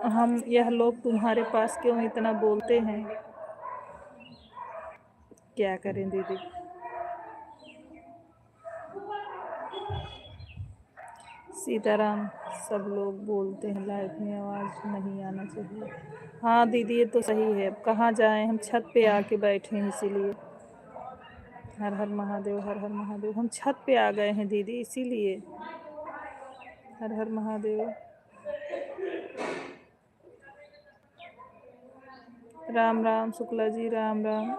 हम यह लोग तुम्हारे पास क्यों इतना बोलते हैं, क्या करें दीदी। सीताराम, सब लोग बोलते हैं लाइव में आवाज़ नहीं आना चाहिए। हाँ दीदी ये तो सही है, अब कहाँ जाएं, हम छत पे आके बैठे हैं इसीलिए। हर हर महादेव, हर हर महादेव। हम छत पे आ गए हैं दीदी इसीलिए। हर हर महादेव। राम राम शुक्ला जी, राम राम।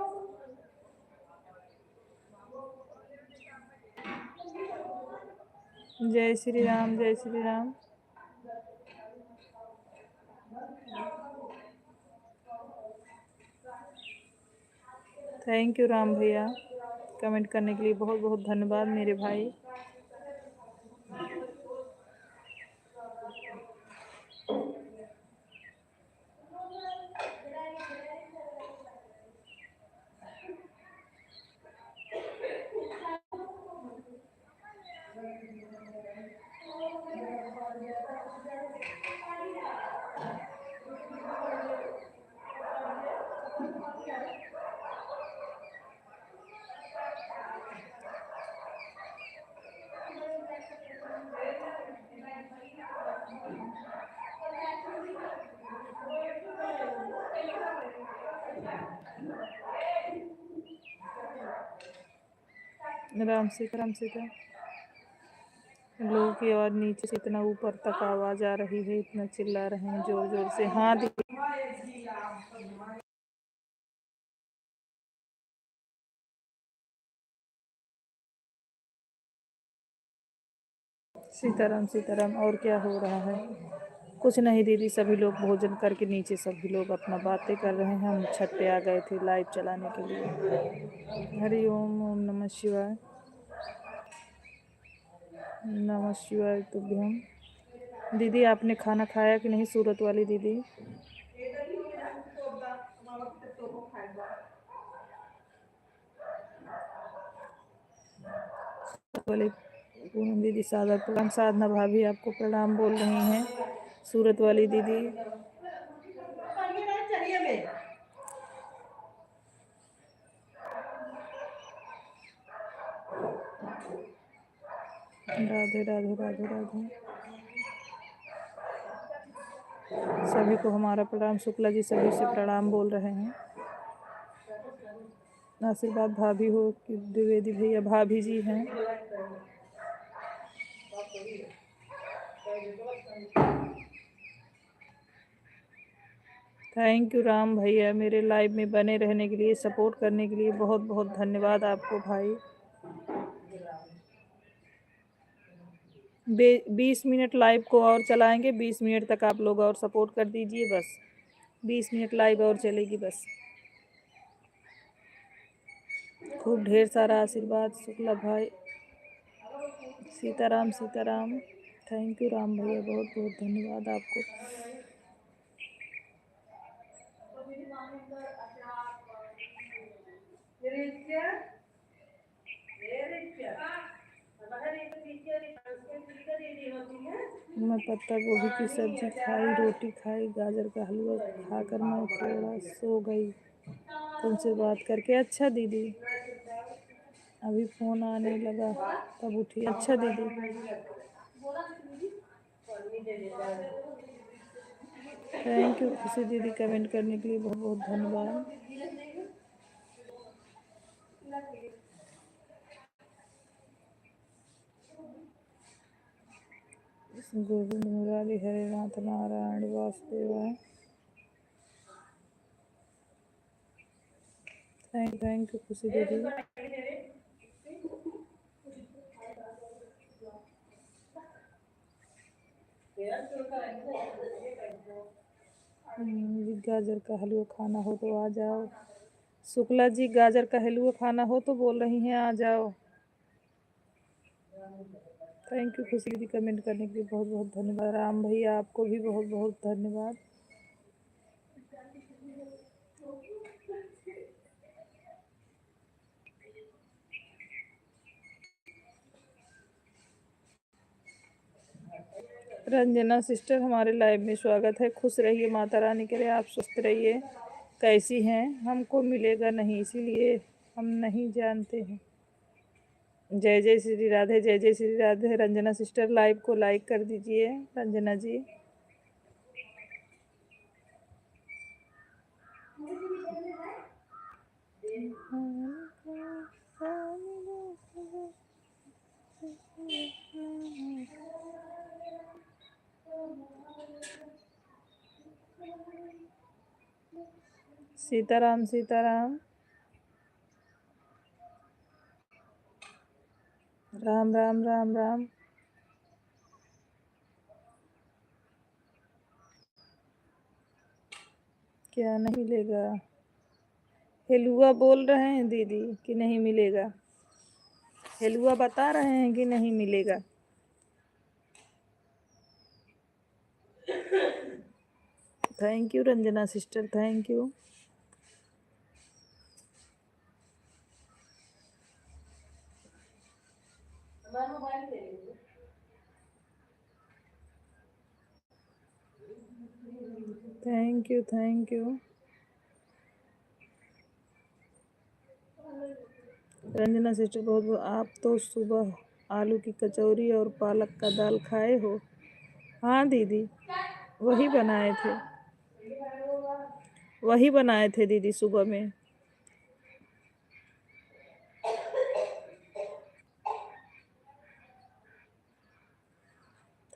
जय श्री राम, जय श्री राम। थैंक यू राम भैया, कमेंट करने के लिए बहुत बहुत धन्यवाद मेरे भाई। राम सीता, राम सीता। लोगों की आवाज़ नीचे से इतना ऊपर तक आवाज़ आ रही है, इतना चिल्ला रहे हैं जोर जोर से। हाँ दीदी। सीताराम सीताराम। और क्या हो रहा है? कुछ नहीं दीदी, सभी लोग भोजन करके नीचे सभी लोग अपना बातें कर रहे हैं। हम छत पे आ गए थे लाइव चलाने के लिए। हरि ओम, ओम नमः शिवाय, नमः शिवाय तुभ्यम। दीदी आपने खाना खाया कि नहीं, सूरत वाली दीदी? बोले पूनम दीदी सादर प्रणाम। साधना भाभी आपको प्रणाम बोल रही हैं। सूरत वाली दीदी, राधे राधे राधे राधे। सभी को हमारा प्रणाम। शुक्ला जी सभी से प्रणाम बोल रहे हैं। आशीर्वाद भाभी हो कि द्विवेदी भैया भाभी जी हैं। थैंक यू राम भैया, मेरे लाइव में बने रहने के लिए, सपोर्ट करने के लिए बहुत बहुत धन्यवाद आपको भाई। 20 मिनट लाइव को और चलाएंगे, 20 मिनट तक आप लोग और सपोर्ट कर दीजिए बस। 20 मिनट लाइव और चलेगी बस। खूब ढेर सारा आशीर्वाद शुक्ला भाई। सीताराम सीताराम। थैंक यू राम भैया, बहुत बहुत धन्यवाद आपको। मैं पत्ता गोभी की सब्जी खाई, रोटी खाई, गाजर का हलवा खाकर मैं थोड़ा सो गई तुमसे बात करके। अच्छा दीदी, अभी फ़ोन आने लगा तब उठी। अच्छा दीदी, थैंक यू खुशी दीदी, कमेंट करने के लिए बहुत बहुत धन्यवाद। गोविंद मुरारी हरे नाथ नारायण वासुदेवाय। थैंक यू खुशी दीदी। गाजर का हलवा खाना हो तो आ जाओ। शुक्ला जी गाजर का हलवा खाना हो तो बोल रही हैं आ जाओ। थैंक यू खुशी दीदी, कमेंट करने के लिए बहुत बहुत धन्यवाद। राम भैया आपको भी बहुत बहुत धन्यवाद। रंजना सिस्टर हमारे लाइव में स्वागत है। खुश रहिए, माता रानी करे आप स्वस्थ रहिए। कैसी हैं? हमको मिलेगा नहीं इसीलिए हम नहीं जानते हैं। जय जय श्री राधे, जय जय श्री राधे। रंजना सिस्टर लाइव को लाइक कर दीजिए रंजना जी। सीताराम सीताराम। राम राम राम राम। क्या नहीं मिलेगा? हेलुआ बोल रहे हैं दीदी कि नहीं मिलेगा। हेलुआ बता रहे हैं कि नहीं मिलेगा। Thank you Ranjana sister, thank you. Thank you thank you. Ranjana sister बहुत बहुत। आप तो सुबह आलू की कचौरी और पालक का दाल खाए हो? हाँ दीदी, वही बनाए थे, वही बनाए थे दीदी सुबह में।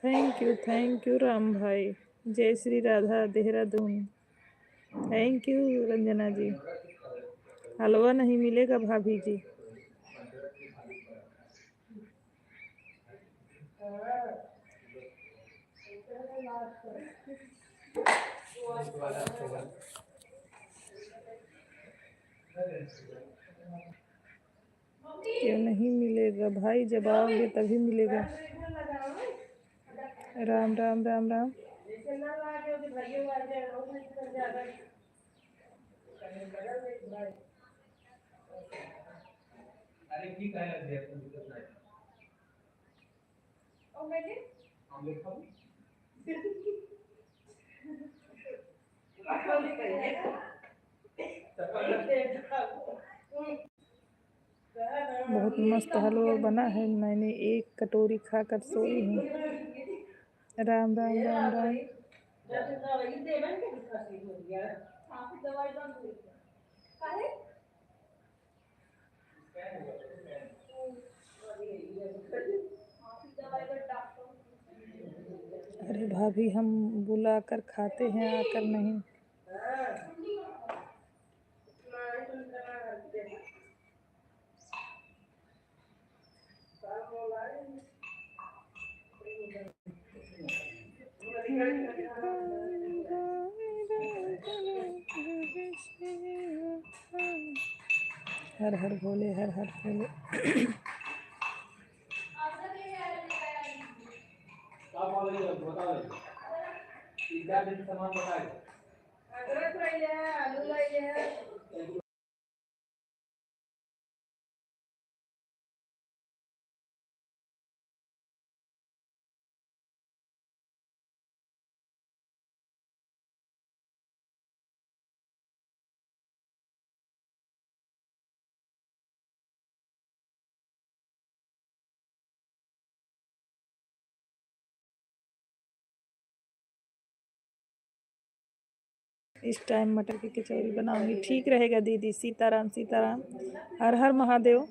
थैंक यू राम भाई। जय श्री राधा देहरादून। थैंक यू रंजना जी। हलवा नहीं मिलेगा भाभी जी। क्यों नहीं मिलेगा भाई? जब आओगे तभी मिलेगा। राम राम राम राम। अरे ठीक आहे ना, दिक्कत नाही. ऑमलेट खाऊ? बहुत मस्त हलवा बना है, मैंने एक कटोरी खाकर सोई हूँ। राम राम राम राम। अरे भाभी, हम बुलाकर खाते हैं, आकर नहीं। हर हर भोले, हर हर भोले। इस टाइम मटर की कचौरी बनाऊंगी, ठीक रहेगा दीदी। सीताराम सीताराम, हर हर महादेव।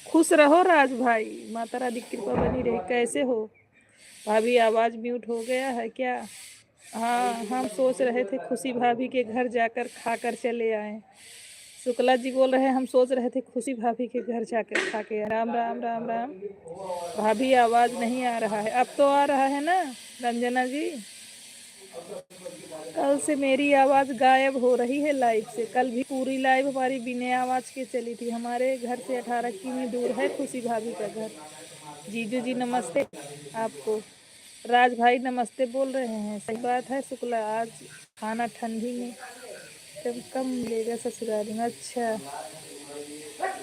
खुश रहो राज भाई, माता रानी की कृपा बनी रहे। कैसे हो भाभी? आवाज म्यूट हो गया है क्या? हाँ, हम सोच रहे थे खुशी भाभी के घर जाकर खाकर चले आए। शुक्ला जी बोल रहे हैं हम सोच रहे थे खुशी भाभी के घर जाकर खा के। राम राम राम राम। भाभी आवाज नहीं आ रहा है, अब तो आ रहा है ना रंजना जी? कल से मेरी आवाज गायब हो रही है लाइव से। कल भी पूरी लाइव हमारी बिना आवाज के चली थी। हमारे घर से 18 किमी दूर है खुशी भाभी का घर। जीजू जी नमस्ते आपको। राज भाई नमस्ते बोल रहे हैं, सही बात है शुक्ला। आज खाना ठंडी में कम मिलेगा ससुराल में। अच्छा,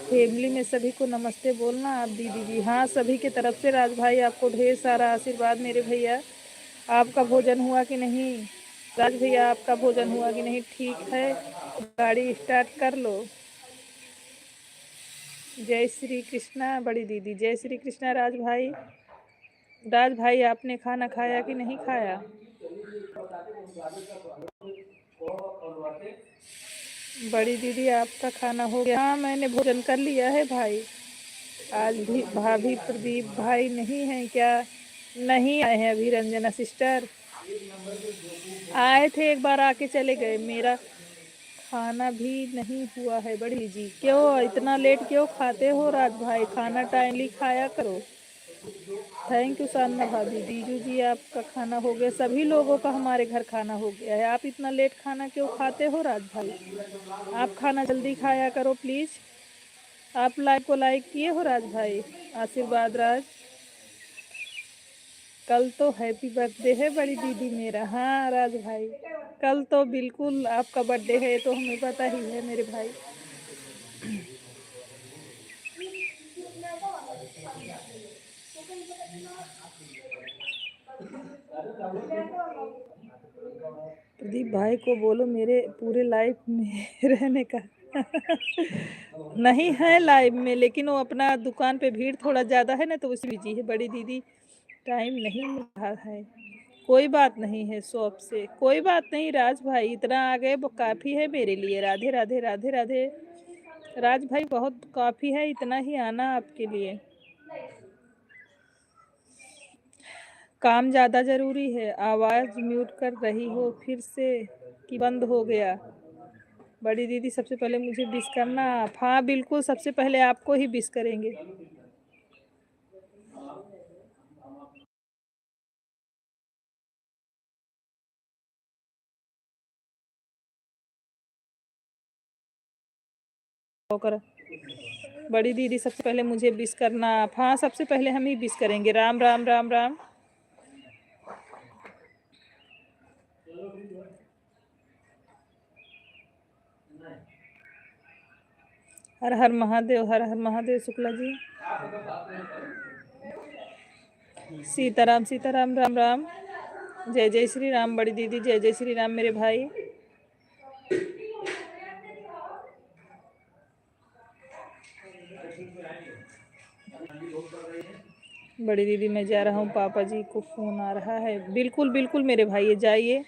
फैमिली में सभी को नमस्ते बोलना आप दीदी जी। हाँ, सभी के तरफ से राज भाई आपको ढेर सारा आशीर्वाद मेरे भैया। आपका भोजन हुआ कि नहीं राज भैया? आपका भोजन हुआ कि नहीं? ठीक है, गाड़ी स्टार्ट कर लो। जय श्री कृष्णा बड़ी दीदी, जय श्री कृष्णा राज भाई। राज भाई आपने खाना खाया कि नहीं खाया? बड़ी दीदी आपका खाना हो गया? हाँ, मैंने भोजन कर लिया है भाई। आज भी भाभी प्रदीप भाई नहीं है क्या? नहीं आए हैं अभी रंजना सिस्टर। आए थे एक बार, आके चले गए। मेरा खाना भी नहीं हुआ है बड़ी जी। क्यों इतना लेट क्यों खाते हो राज भाई? खाना टाइमली खाया करो। थैंक यू साधना भाभी। जीजू जी आपका खाना हो गया? सभी लोगों का हमारे घर खाना हो गया है। आप इतना लेट खाना क्यों खाते हो राज भाई? आप खाना जल्दी खाया करो प्लीज। आप लाइक को लाइक किए हो राज भाई? आशीर्वाद राज। कल तो हैप्पी बर्थडे है बड़ी दीदी मेरा। हाँ राज भाई, कल तो बिल्कुल आपका बर्थडे है, तो हमें पता ही है मेरे भाई। प्रदीप भाई को बोलो मेरे पूरे लाइफ में रहने का। नहीं है लाइव में, लेकिन वो अपना दुकान पे भीड़ थोड़ा ज़्यादा है ना, तो उसी बिजी है बड़ी दीदी। टाइम नहीं मिल रहा है। कोई बात नहीं है शॉप से, कोई बात नहीं राज भाई, इतना आ गए वो काफ़ी है मेरे लिए। राधे राधे राधे राधे। राज भाई बहुत काफ़ी है, इतना ही आना आपके लिए। काम ज़्यादा ज़रूरी है। आवाज़ म्यूट कर रही हो फिर से कि बंद हो गया? बड़ी दीदी सबसे पहले मुझे विश करना आप। हाँ बिल्कुल, सबसे पहले आपको ही विश करेंगे। होकर बड़ी दीदी सबसे पहले मुझे विश करना आप। हाँ सबसे पहले हम ही विश करेंगे। राम राम राम राम। हर हर महादेव, हर हर महादेव। शुक्ला जी सीताराम सीताराम राम राम। जय जय श्री राम बड़ी दीदी, जय जय श्री राम मेरे भाई। बड़ी दीदी मैं जा रहा हूँ, पापा जी को फ़ोन आ रहा है। बिल्कुल बिल्कुल मेरे भाई, जाइए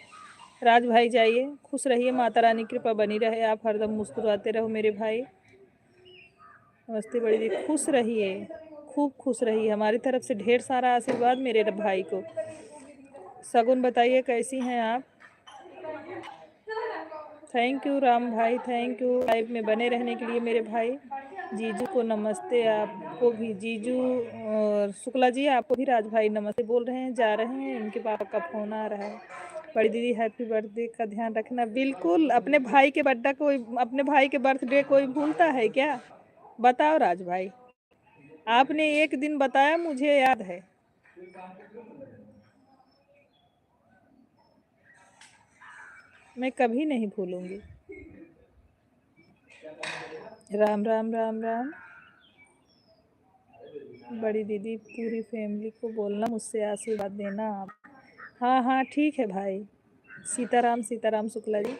राज भाई, जाइए। खुश रहिए, माता रानी की कृपा बनी रहे, आप हरदम मुस्कुराते रहो मेरे भाई। नमस्ते बड़ी दीदी, खुश रहिए, खूब खुश रहिए। हमारी तरफ से ढेर सारा आशीर्वाद मेरे भाई को। सगुन बताइए कैसी हैं आप? थैंक यू राम भाई, थैंक यू लाइव में बने रहने के लिए मेरे भाई। जीजू को नमस्ते, आपको भी जीजू। और शुक्ला जी आपको भी राज भाई नमस्ते बोल रहे हैं, जा रहे हैं, इनके पापा का फ़ोन आ रहा है। बड़ी दीदी हैप्पी बर्थडे का ध्यान रखना। बिल्कुल, अपने भाई के बर्थडे कोई, अपने भाई के बर्थडे कोई भूलता है क्या? बताओ राज भाई, आपने एक दिन बताया मुझे याद है। मैं कभी नहीं भूलूंगी। राम राम राम राम। बड़ी दीदी पूरी फैमिली को बोलना मुझसे आशीर्वाद देना आप। हाँ हाँ ठीक है भाई। सीताराम सीताराम शुक्ला जी।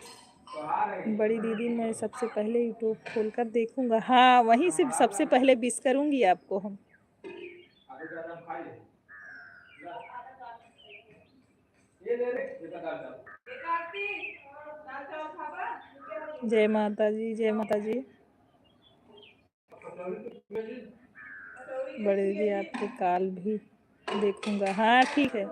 बड़ी दीदी मैं सबसे पहले यूट्यूब खोलकर देखूंगा। हाँ वहीं से सबसे पहले विश करूंगी आपको हम। जय माता जी, जय माता जी। बड़ी दीदी आपके कॉल भी देखूंगा। हाँ ठीक है।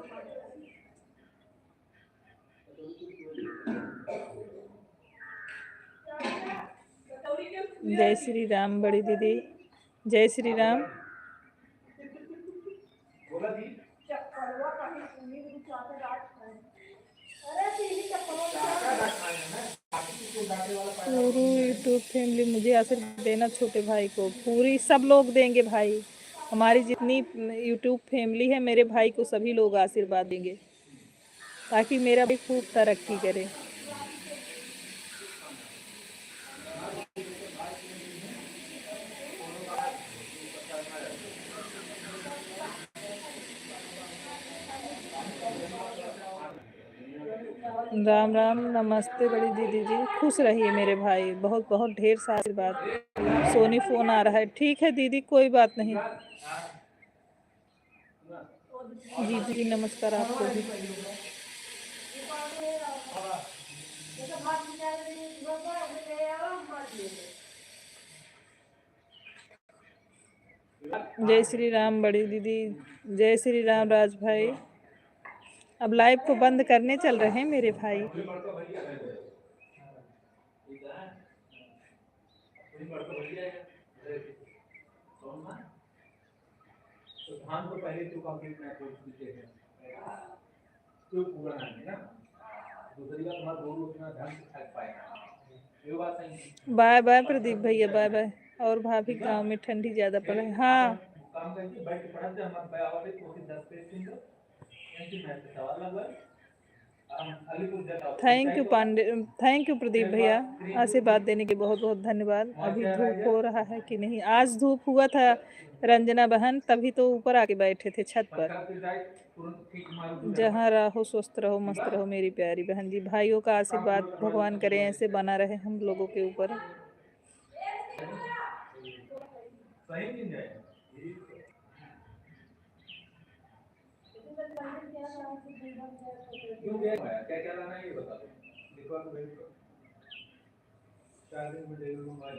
जय श्री राम बड़ी दीदी, जय श्री राम। पूरी यूट्यूब फैमिली मुझे आशीर्वाद देना, छोटे भाई को पूरी सब लोग देंगे भाई। हमारी जितनी यूट्यूब फैमिली है मेरे भाई को सभी लोग आशीर्वाद देंगे, ताकि मेरा भी खूब तरक्की करे। राम राम, नमस्ते बड़ी दीदी जी, खुश रहिए मेरे भाई, बहुत बहुत ढेर सारा आशीर्वाद। सोनी फोन आ रहा है। ठीक है दीदी, कोई बात नहीं। जी जी नमस्कार आपको भी। जय श्री राम बड़ी दीदी, जय श्री राम राज भाई। अब लाइव को बंद करने चल रहे हैं मेरे भाई। तो धान तो पहले तो कंप्लीट मैं सोच चुके थे तो पूरा नहीं है ना दूसरी बात हमारा रोड उतना ढंग से चल पाएगा ये बात सही है। बाय बाय प्रदीप भैया, बाय बाय। और भाभी गांव में ठंडी ज्यादा पड़ रही है। हाँ, काम करके बैठ के पढ़ते हम भाई आवाज तो 10 पेज सुन लो ऐसे मैं सवाल लगा हम अलीपुर जाता thank you Pandey, thank you Pradeep भैया, आशीर्वाद देने के बहुत बहुत धन्यवाद। अभी धूप हो रहा है कि नहीं? आज धूप हुआ था रंजना बहन, तभी तो ऊपर आके बैठे थे छत पर। जहाँ रहो स्वस्थ रहो मस्त रहो मेरी प्यारी बहन जी। भाइयों का आशीर्वाद भगवान करें ऐसे बना रहे हम लोगों के ऊपर। सही नहीं है क्यों गया क्या क्या लाना है ये बता दो लिखवा के भेज दो 4 दिन में दे दूंगा।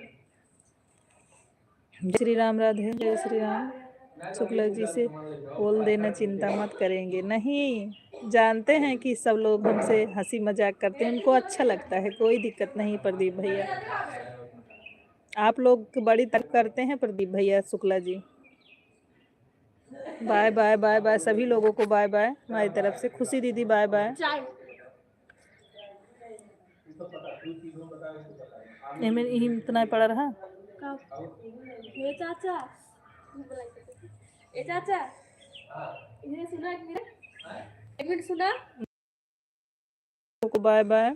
जय श्री राम, राधे जय श्री राम। शुक्ला जी से बोल देना चिंता मत करेंगे। नहीं, जानते हैं कि सब लोग हमसे हंसी मजाक करते हैं, उनको अच्छा लगता है, कोई दिक्कत नहीं प्रदीप भैया। आप लोग बड़ी तारीफ करते हैं प्रदीप भैया। Shukla ji bye bye, bye bye सभी लोगों को, बाय बाय हमारी तरफ से। खुशी दीदी बाय बाय। इतना पड़ा रहा। ये चाचा ए चाचा इन्हें सुना एक मिनट सुना को बाय बाय।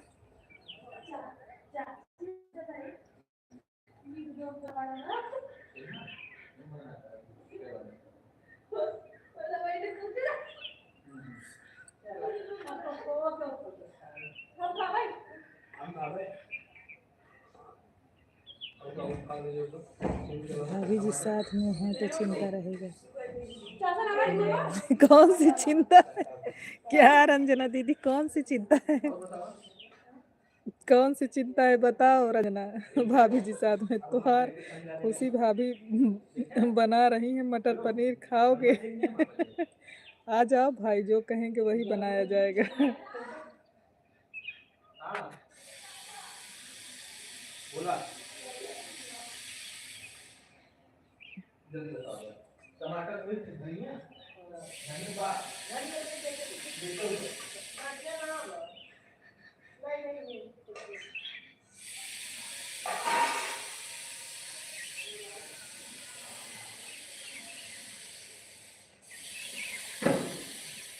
भाभी जी साथ में हैं तो चिंता रहेगा। कौन सी चिंता है? क्या रंजना दीदी, कौन सी चिंता है? कौन सी चिंता है बताओ रंजना। भाभी जी साथ में, तुहार खुशी भाभी बना रही हैं मटर पनीर, खाओगे? आ जाओ भाई, जो कहेंगे वही बनाया जाएगा। बोला जल्दी बताओ टमाटर मिर्च धनिया धन्यवाद